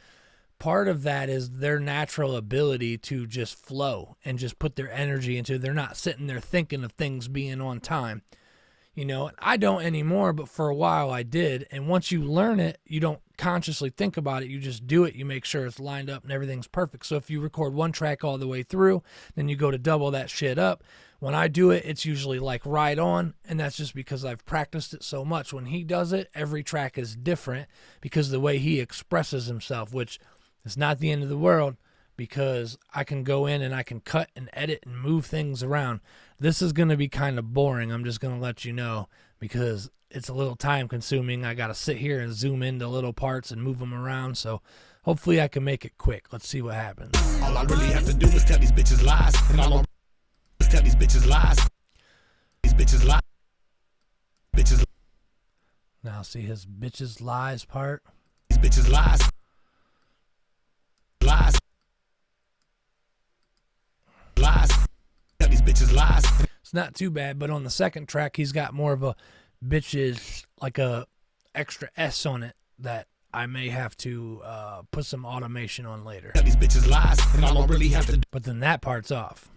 part of that is their natural ability to just flow and just put their energy into it. They're not sitting there thinking of things being on time. You know, I don't anymore, but for a while I did. And once you learn it, you don't consciously think about it. You just do it. You make sure it's lined up and everything's perfect. So if you record one track all the way through, then you go to double that shit up. When I do it, it's usually like right on. And that's just because I've practiced it so much. When he does it, every track is different because of the way he expresses himself, which is not the end of the world, because I can go in and I can cut and edit and move things around. This is going to be kind of boring. I'm just going to let you know, because it's a little time consuming. I got to sit here and zoom into little parts and move them around. So hopefully I can make it quick. Let's see what happens. All I really have to do is tell these bitches lies, and all I is tell these bitches lies. These bitches lie. Bitches. Now see his bitches lies part. These bitches lies. Lies. Lies. Tell these bitches lies. It's not too bad, but on the second track, he's got more of a bitches, like a extra S on it that I may have to put some automation on later. Tell these bitches lies, and all I really have to do. But then that part's off.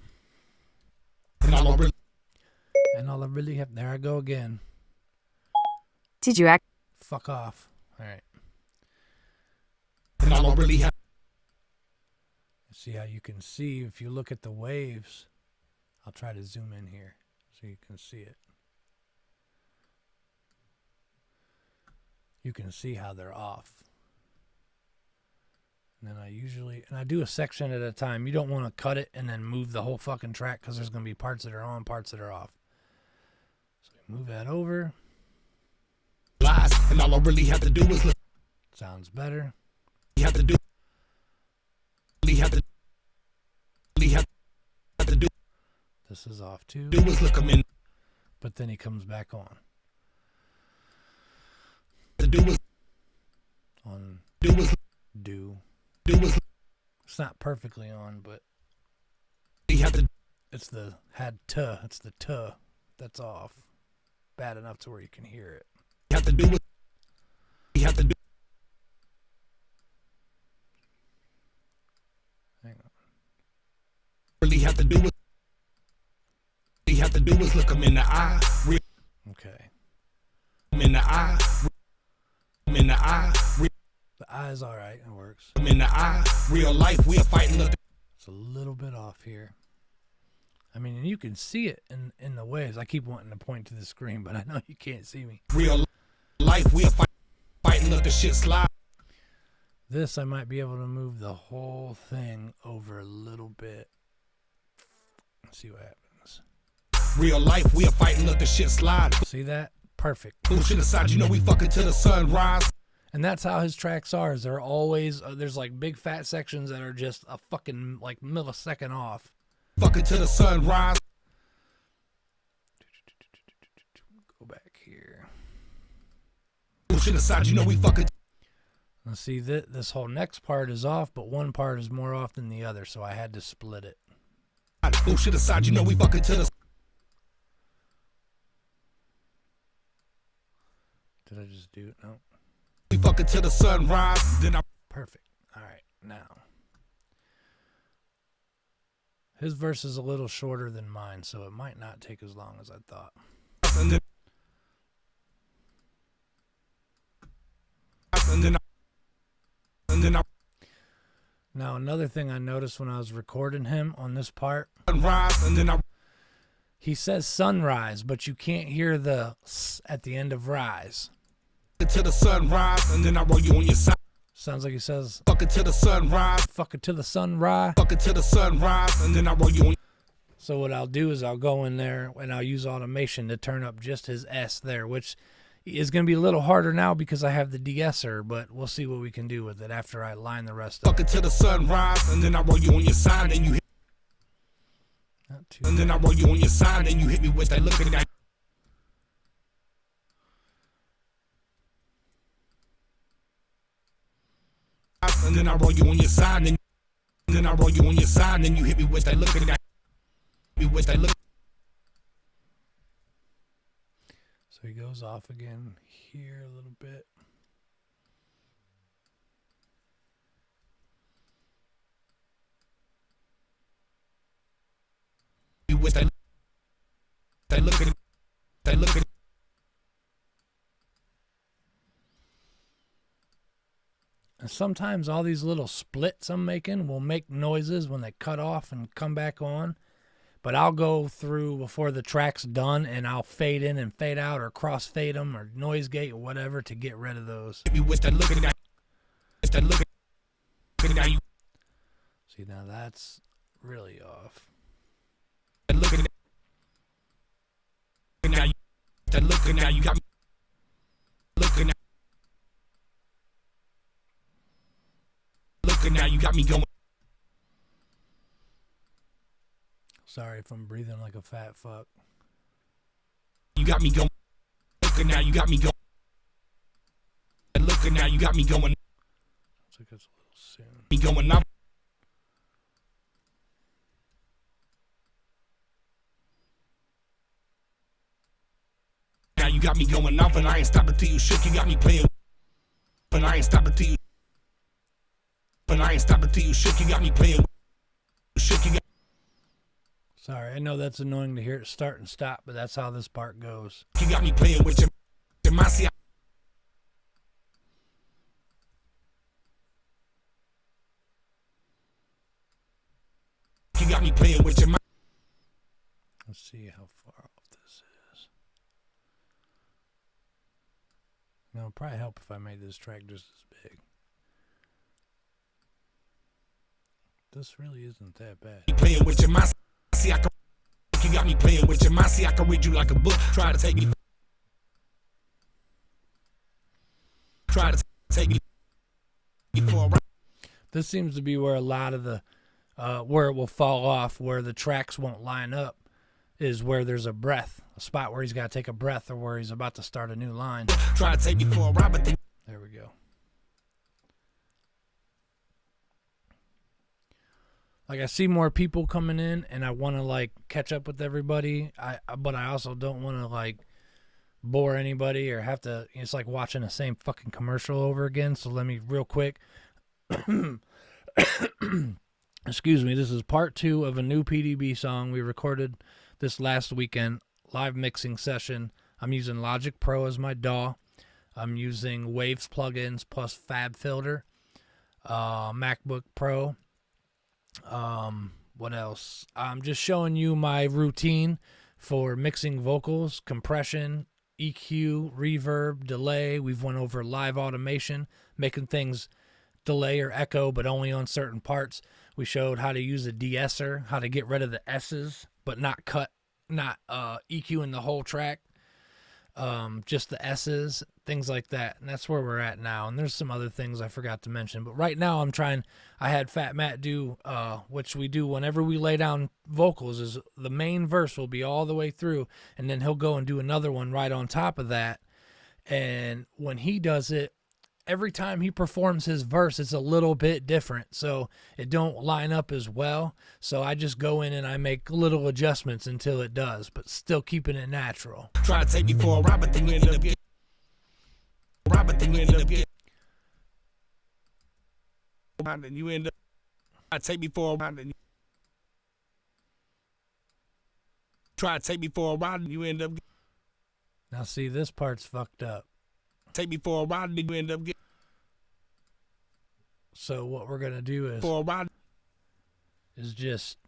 And all I really have, there I go again. Did you act? Fuck off. All right. And all I really have. See how you can see if you look at the waves. I'll try to zoom in here so you can see it. You can see how they're off. And then I do a section at a time. You don't want to cut it and then move the whole fucking track, because there's going to be parts that are on, parts that are off. So we move that over. Lies, and all I really have to do is look. Sounds better. You have to do. You have to. You have to do. This is off too. Do is look 'em in. But then he comes back on. To do is. On. Do is. Do. Do is. It's not perfectly on, but You have to. it's the had to. It's the to that's off. Bad enough to where you can hear it. You have to do it. You have to do. Hang on. Really have to do it. All you have to do is look 'em in the eye. Okay. In the eye. In the eye. The Eyes all right. It works. I'm in the eye. Real life, we are fighting. Look. It's a little bit off here. I mean, and you can see it in the waves. I keep wanting to point to the screen, but I know you can't see me. Real life, we are fighting. Let the shit slide. This, I might be able to move the whole thing over a little bit. Let's see what happens. Real life, we are fighting. Let the shit slide. See that? Perfect. Bullshit aside, you know we fucking till the sunrise. And that's how his tracks are. Is they're always there's like big fat sections that are just a fucking like millisecond off. Fucking till the sunrise. Go back here. Bullshit aside, you know we fucking. Let's see, this whole next part is off, but one part is more off than the other, so I had to split it. Bullshit aside, you know we fucking till the. Did I just do it? No. We fucking till the sunrise. Then I. Perfect. All right, now. His verse is a little shorter than mine, so it might not take as long as I thought. And then I. Now, another thing I noticed when I was recording him on this part, Sunrise, and then I. he says sunrise, but you can't hear the s at the end of rise. To the sunrise, and then I roll you on your side. Sounds like he says, Fuck it to the sunrise. fuck it to the sunrise. Fuck it to the sunrise, and then I roll you on. So what I'll do is I'll go in there and I'll use automation to turn up just his S there, which is going to be a little harder now because I have the de-esser, but we'll see what we can do with it after I line the rest up. Fuck it to the sunrise, and then I roll you on your side, and you hit. Not too And then I roll you on your side, and you hit me with that look at that. And then I roll you on your side, and then I roll you on your side, and you hit me with that look at that. Me with that look. So he goes off again here a little bit. Me with that. That look at. That look at. And sometimes all these little splits I'm making will make noises when they cut off and come back on. But I'll go through before the track's done and I'll fade in and fade out or cross fade them or noise gate or whatever to get rid of those. Hit me with that look at that. That look at that. You. See, now that's really off. That look at that. Now you. That look at now you got me. Looking at. Looking now you got me going. Sorry if I'm breathing like a fat fuck. You got me going. Looking now you got me going. Looking now you got me going. Looks like it's a little soon. Me going up. Now you got me going up, and I ain't stopping till you shook. You got me playing, but I ain't stopping till you. But I ain't stopping till you shook. You got me playing. Shook. You got. Sorry, I know that's annoying to hear it start and stop, but that's how this part goes. You got me playing with your Demasi. You got me playing with your. Let's see how far off this is. You know, it'd probably help if I made this track just as big. This really isn't that bad. Playing with your mind. See, I can. You got me playing with your mind. See, I can read you like a book. Try to take me. Try to take me for a ride. This seems to be where a lot of the, where it will fall off, where the tracks won't line up, is where there's a breath, a spot where he's got to take a breath or where he's about to start a new line. Try to take me for a ride, but There we go. Like, I see more people coming in, and I want to, like, catch up with everybody. But I also don't want to, like, bore anybody or have to. It's like watching the same fucking commercial over again. So let me, real quick. Excuse me. This is part 2 of a new PDB song we recorded this last weekend. Live mixing session. I'm using Logic Pro as my DAW. I'm using Waves plugins plus FabFilter, MacBook Pro. What else? I'm just showing you my routine for mixing vocals, compression, EQ, reverb, delay. We've went over live automation, making things delay or echo, but only on certain parts. We showed how to use a de-esser, how to get rid of the S's, but not EQ in the whole track. Just the S's, things like that. And that's where we're at now. And there's some other things I forgot to mention. But right now I had Fat Matt do, which we do whenever we lay down vocals, is the main verse will be all the way through. And then he'll go and do another one right on top of that. And when he does it, every time he performs his verse, it's a little bit different. So it don't line up as well. So I just go in and I make little adjustments until it does, but still keeping it natural. Try to take me for a ride, but then you end up getting. And you end up. Try to take me for a ride, and try to take me for a ride, and you end up. Now see, this part's fucked up. Take me for a ride, and you end up getting. So what we're gonna do is For a ride, just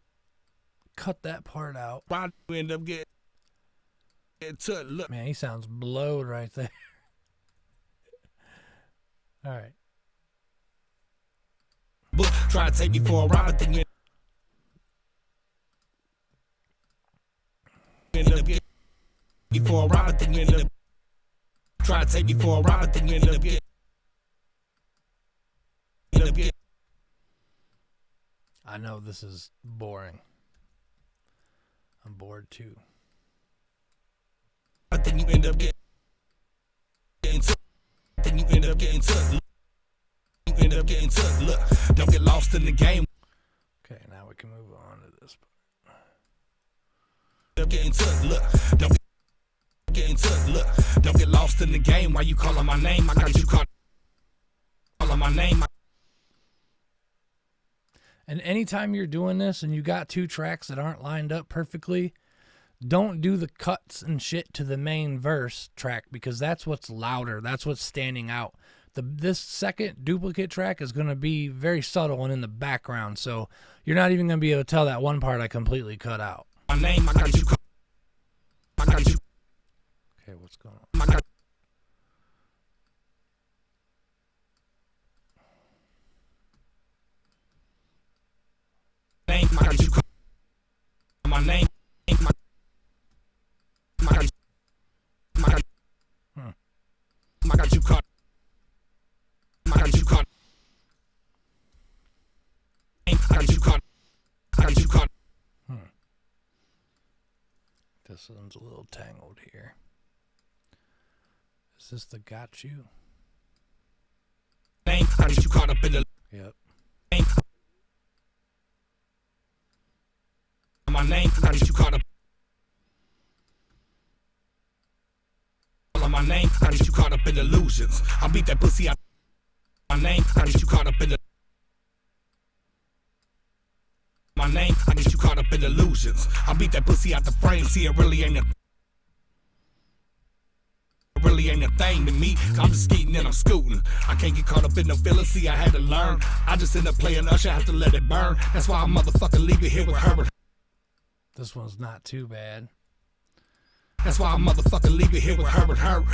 cut that part out. ride, you end up getting. To look. Man, he sounds blowed right there. All right. Try to take me for a ride, but then you end up getting. For a ride, but then you end up. Try to take me for a ride, but then you end up getting. I know this is boring. I'm bored too. But then you end up getting to. Then you end up getting to. You end up getting to. Look, don't get lost in the game. Okay, now we can move on to this part. End up getting to. Look, don't get into. Look, don't get lost in the game. Why you calling my name? I got you calling my name. And anytime you're doing this and you got two tracks that aren't lined up perfectly, don't do the cuts and shit to the main verse track, because that's what's louder. That's what's standing out. This second duplicate track is going to be very subtle and in the background, so you're not even going to be able to tell that one part I completely cut out. My name, I got you. I got you. Okay, what's going on? I got name, I got you. My name, my got you. I got you caught. I got you caught. I got you caught. I got you caught. This one's a little tangled here. Is this the got you? Name, I got you caught up in the. Yep. Name. My name, I got you caught up. My name, I got you caught up in illusions. I beat that pussy out. My name, I got you caught up in the. My name, I got you caught up in illusions. I beat that pussy out the frame. See, it really ain't a. Really ain't a thing to me. I'm just skating and I'm scooting. I can't get caught up in no feelings. See, I had to learn. I just end up playing Usher. Have to let it burn. That's why I motherfucking leave it here with her. This one's not too bad. That's why I motherfucking leave it here with her and her.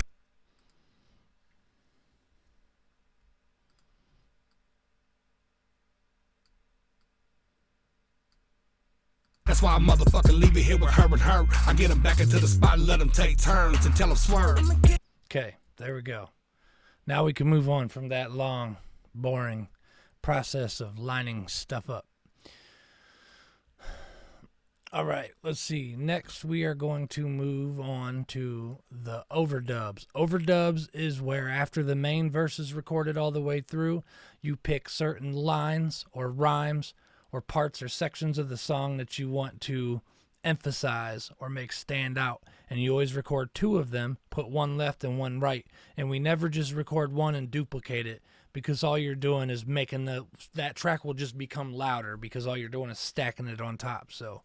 That's why I motherfucking leave it here with her and her. I get them back into the spot and let them take turns and tell them swerve. Okay, there we go. Now we can move on from that long, boring process of lining stuff up. All right, let's see. Next, we are going to move on to the overdubs. Overdubs is where after the main verse is recorded all the way through, you pick certain lines or rhymes or parts or sections of the song that you want to emphasize or make stand out. And you always record two of them, put one left and one right. And we never just record one and duplicate it, because all you're doing is making that track will just become louder, because all you're doing is stacking it on top. So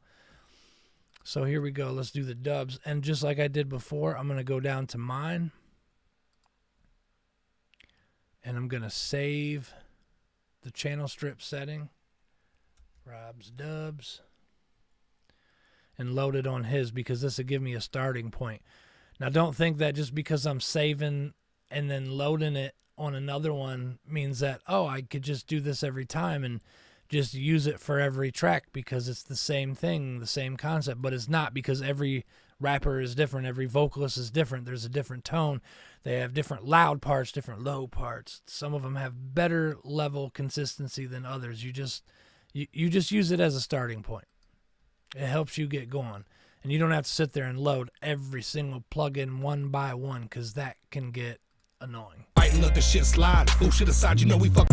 here we go. Let's do the dubs. And just like I did before, I'm going to go down to mine. and I'm going to save the channel strip setting, Rob's Dubs, and load it on his, because this will give me a starting point. Now, don't think that just because I'm saving and then loading it on another one means that, oh, I could just do this every time and just use it for every track, because it's the same thing, the same concept. But it's not, because every rapper is different. Every vocalist is different. There's a different tone. They have different loud parts, different low parts. Some of them have better level consistency than others. You just use it as a starting point. It helps you get going. And you don't have to sit there and load every single plugin one by one, because that can get annoying. Fight and let the shit slide. Bullshit aside, you know we fuck.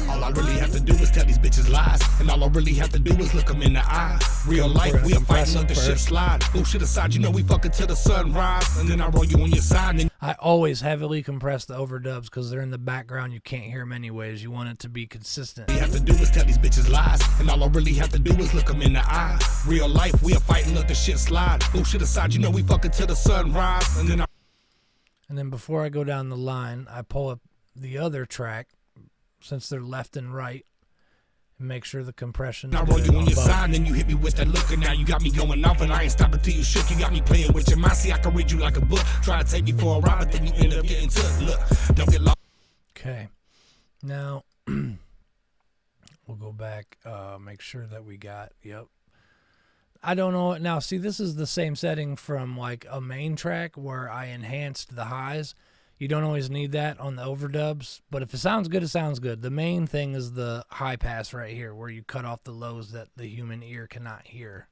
All I really have to do is tell these bitches lies. And all I really have to do is look them in the eye. Real life, we are fighting, let the shit slide. Bullshit aside, you know we fuck until the sunrise. And then I roll you on your side. And I always heavily compress the overdubs because they're in the background. You can't hear them anyways. You want it to be consistent. all we have to do is tell these bitches lies. And all I really have to do is look them in the eye. Real life, we are fighting, let the shit slide. Bullshit aside, you know we fuck until the sunrise. And then before I go down the line, I pull up the other track, since they're left and right, and make sure the compression. I roll you on your side, then you hit me with that look, and now you got me going off, and I ain't stopping till you shook. You got me playing with your mind. See, I can read you like a book. Try to take me for a ride, but then you end up getting took. Look, don't get lost. Okay, now we'll go back. Make sure that we got. Yep. I don't know. Now, see, this is the same setting from like a main track where I enhanced the highs. You don't always need that on the overdubs, but if it sounds good, it sounds good. The main thing is the high pass right here, where you cut off the lows that the human ear cannot hear.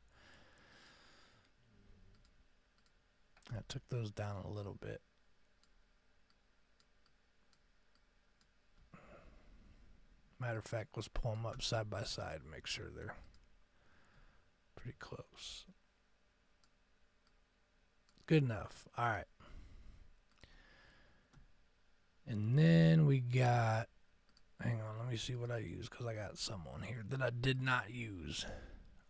I took those down a little bit. Matter of fact, let's pull them up side by side and make sure they're pretty close. Good enough. All right. And then we got, hang on, let me see what I use, because I got some on here that I did not use.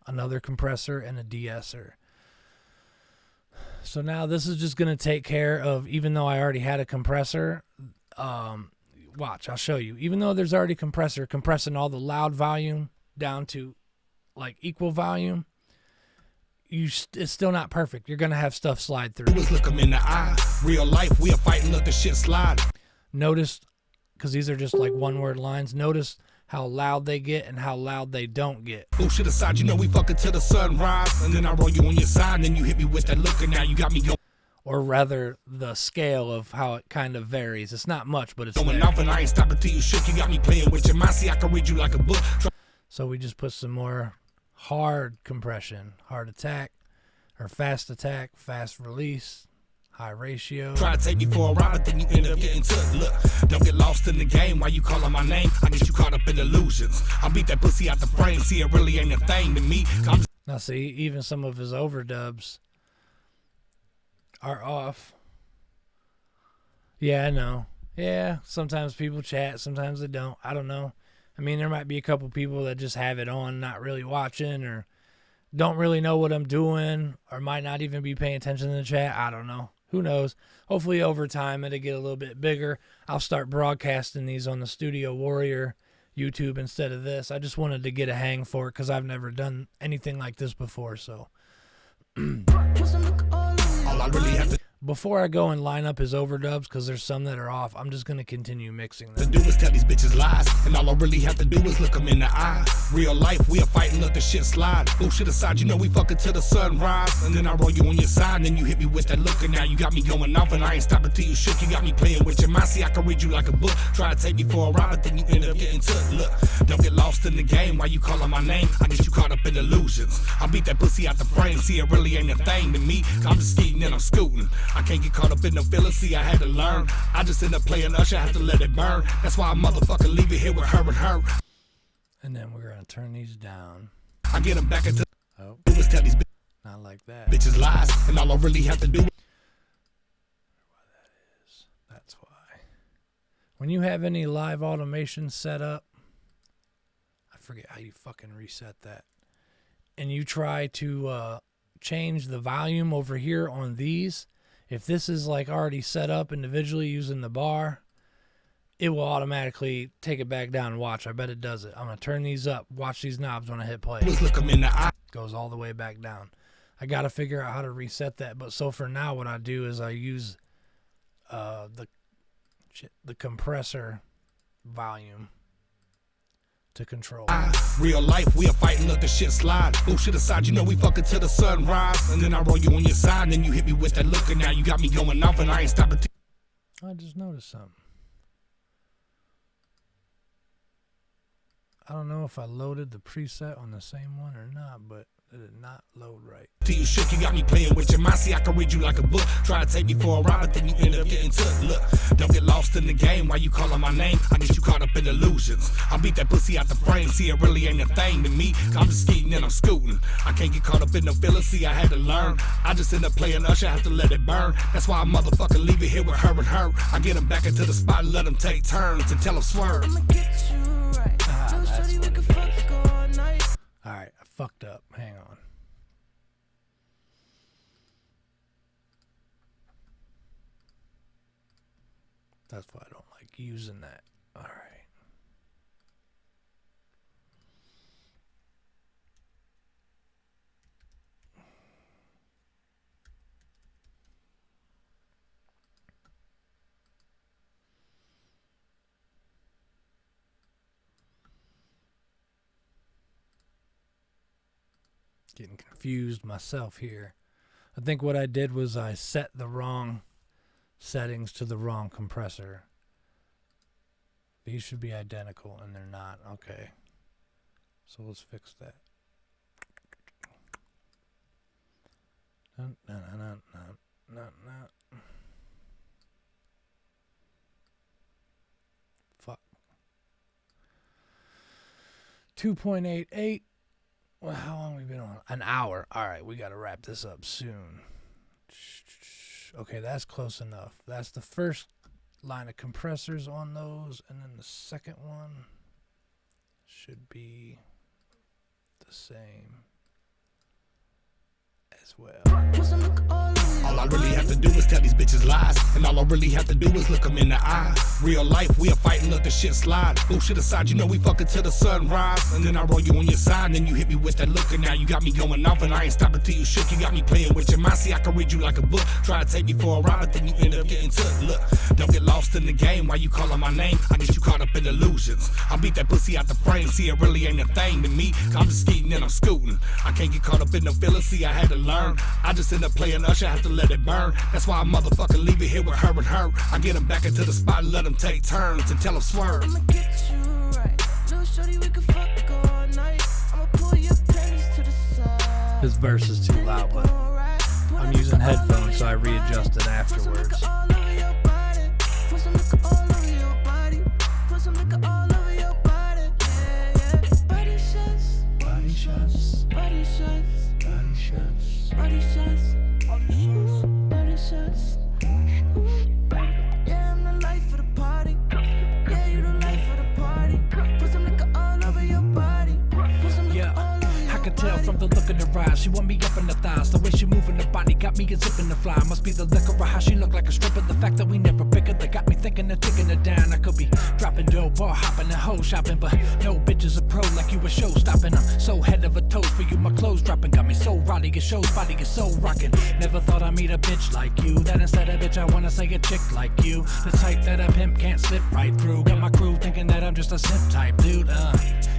Another compressor and a de-esser. So now this is just going to take care of, even though I already had a compressor, watch, I'll show you. Even though there's already a compressor, compressing all the loud volume down to like equal volume, it's still not perfect. You're going to have stuff slide through. Look them in the eye. Real life, we are fighting, let the shit slide. Notice, because these are just like one-word lines, notice how loud they get and how loud they don't get. Bullshit aside, you know we fuck until the sunrise. And then I roll you on your side, and then you hit me with that look, and now you got me going. Or rather, the scale of how it kind of varies. It's not much, but it's Going there. off, and I ain't stopping till you shook. You got me playing with your mind. See, I can read you like a book. So we just put some more hard compression, hard attack, or fast attack, fast release, high ratio. Try to take me for a ride, but then you end up getting took. Look, don't get lost in the game while you calling my name. I get you caught up in illusions. I beat that pussy out the frame. See, it really ain't a thing to me. Now see, even some of his overdubs are off. Yeah, I know. Yeah, sometimes people chat, sometimes they don't. I don't know. I mean, there might be a couple people that just have it on, not really watching, or don't really know what I'm doing, or might not even be paying attention to the chat. I don't know. Who knows? Hopefully over time it'll get a little bit bigger. I'll start broadcasting these on the Studio Warrior YouTube instead of this. I just wanted to get a hang for it because I've never done anything like this before. So all I really have to before I go and line up his overdubs, because there's some that are off, I'm just going to continue mixing them. do is tell these bitches lies. And all I really have to do is look them in the eye. Real life, we are fighting, let the shit slide. Bullshit aside, you know we fuck until the sunrise. And then I roll you on your side, and then you hit me with that look, and now you got me going off, and I ain't stopping till you shook. You got me playing with your mind. See, I can read you like a book. Try to take me for a ride, but then you end up getting took. Look, don't get lost in the game while you calling my name. I get you caught up in illusions. I beat that pussy out the frame. See, it really ain't a thing to me. I'm just skating and I'm scooting. I can't get caught up in the feelings. See, I had to learn. I just end up playing Usher, have to let it burn. That's why I motherfucker leave it here with her and her. And then we're going to turn these down. I get them back into Oh, is tell these not like that. bitches lies. And all I really have to do That's why. When you have any live automation set up, I forget how you fucking reset that, and you try to change the volume over here on these, if this is like already set up individually using the bar, it will automatically take it back down. Watch, I bet it does it. I'm gonna turn these up. Watch these knobs when I hit play. Look 'em in the eye. Goes all the way back down. I gotta figure out how to reset that. But so for now, what I do is I use the compressor volume to control. Real life, we are fighting, let the shit slide. Bullshit aside, you know we fucking till the sunrise. And then I roll you on your side, and then you hit me with that look, and now you got me going off, and I ain't stopping. I just noticed something. I don't know if I loaded the preset on the same one or not, but it did not load right. Till you shook, you got me playing with your mind. See, I can read you like a book. Try to take me for a ride, but then you end up getting took. Look, don't get lost in the game. Why you calling my name? I guess you caught up in illusions. I beat that pussy out the frame. See, it really ain't a thing to me. I'm just skating and I'm scooting. I can't get caught up in the feelings. See, I had to learn. I just end up playing Usher, have to let it burn. That's why I motherfucking leave it here with her and her. I get them back into the spot and let them take turns and tell them swerve. I'ma get you right. No shorty, we can fuck all night. Alright, I fucked up. Hang on. That's why I don't like using that. Alright. Getting confused myself here. I think what I did was I set the wrong settings to the wrong compressor. These should be identical and they're not. Okay. So let's fix that. Fuck. 2.88. Well, how long have we been on? An hour. All right, we got to wrap this up soon. Okay, that's close enough. That's the first line of compressors on those, and then the second one should be the same as well. All I really have to do is tell these bitches lies. And all I really have to do is look them in the eye. Real life, we are fighting, let the shit slide. Bullshit aside, you know we fucking till the sunrise. And then I roll you on your side, and then you hit me with that look, and now you got me going off, and I ain't stopping till you shook. You got me playing with your mind. See, I can read you like a book. Try to take me for a ride, but then you end up getting took. Look, don't get lost in the game. Why you calling my name? I guess you caught up in illusions. I beat that pussy out the frame. See, it really ain't a thing to me. I'm just skating and I'm scooting. I can't get caught up in the feelings. See, I had to learn. I just end up playing Usher, have to let it burn. That's why I motherfucking leave it here with her and her. I get them back into the spot and let them take turns and tell them swerve. I'ma get you right. Little shorty, we can fuck all night. I'ma pull your panties to the side. This verse is too loud, but I'm using headphones, so I readjust it afterwards. Put some liquor all over your body. Put some liquor all over your body. Put some liquor all over your body. Yeah, yeah. Body shots. Body shots. Body shots. Body shots. Body shots. Body shots. Yeah, I'm the life of the party. Yeah, you the life of the party. Put some liquor all over your body. Put some liquor all over your I can tell from the look in her eyes. She want me up in the thighs. The way she moving her body got me zipping the fly. Must be the liquor or how she look like a stripper. The fact that we never pick her, that got me thinking of taking her down. I could be dropping dough, bar hopping and hoe shopping, but no bitches a pro like you a show stopping. I'm so head of a toast for you. My clothes dropping got me so rowdy. Your show's body is so rocking. Never thought I'd meet a bitch like you. That instead of bitch I wanna say a chick like you. The type that a pimp can't slip right through. Got my crew thinking that I'm just a simp type dude.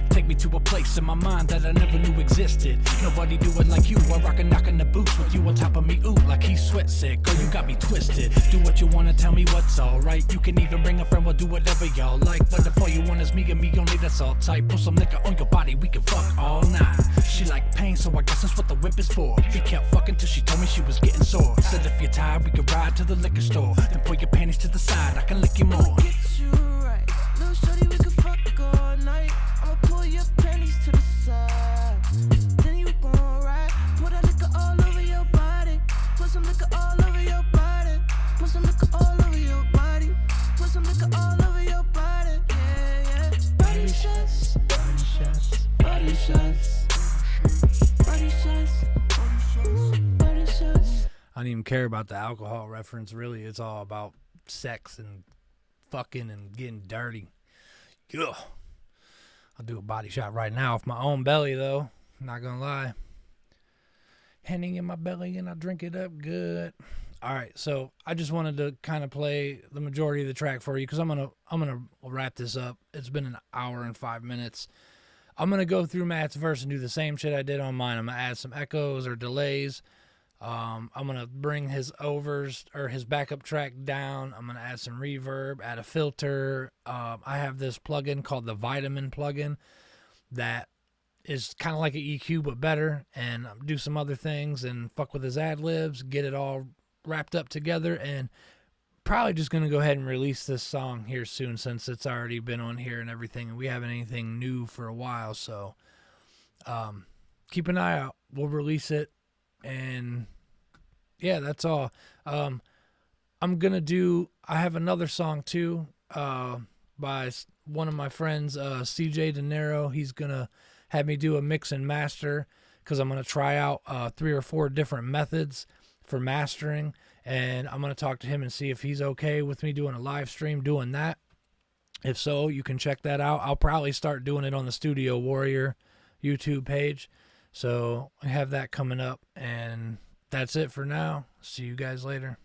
Take me to a place in my mind that I never knew existed. Nobody do it like you. I rock and knock in the boots with you on top of me. Ooh, like he's sweat sick. Girl, you got me twisted. Do what you wanna, tell me what's alright. You can even bring a friend, we'll do whatever y'all like. But if all you want is me and me only, that's all tight. Put some liquor on your body, we can fuck all night. She like pain, so I guess that's what the whip is for. We kept fucking till she told me she was getting sore. Said if you're tired, we could ride to the liquor store. Then pull your panties to the side, I can lick you more. get you right. Little shorty, we can fuck all night. I'ma pull your panties to the side. Then you gon' ride. Put that liquor all over your body. Put some liquor all over your body. Put some liquor all over your body. Put some liquor all over your body. Yeah, yeah. Body shots. Body shots. Body shots. Body shots. Body shots. I don't even care about the alcohol reference. Really, it's all about sex and fucking and getting dirty. Ugh. I'll do a body shot right now off my own belly, though. Not gonna lie. Henny in my belly and I drink it up good. All right, so I just wanted to kind of play the majority of the track for you because I'm gonna wrap this up. It's been an hour and 5 minutes. I'm gonna go through Matt's verse and do the same shit I did on mine. I'm gonna add some echoes or delays. I'm gonna bring his overs or his backup track down. I'm gonna add some reverb, add a filter. I have this plugin called the Vitamin plugin that is kind of like an EQ but better, and do some other things and fuck with his ad libs, get it all wrapped up together, and probably just gonna go ahead and release this song here soon since it's already been on here and everything, and we haven't anything new for a while. So keep an eye out. We'll release it. And yeah, that's all. I have another song too, by one of my friends, CJ De Niro. He's gonna have me do a mix and master because I'm gonna try out 3 or 4 different methods for mastering, and I'm gonna talk to him and see if he's okay with me doing a live stream doing that. If so, you can check that out. I'll probably start doing it on the Studio Warrior YouTube page. So I have that coming up, and that's it for now. See you guys later.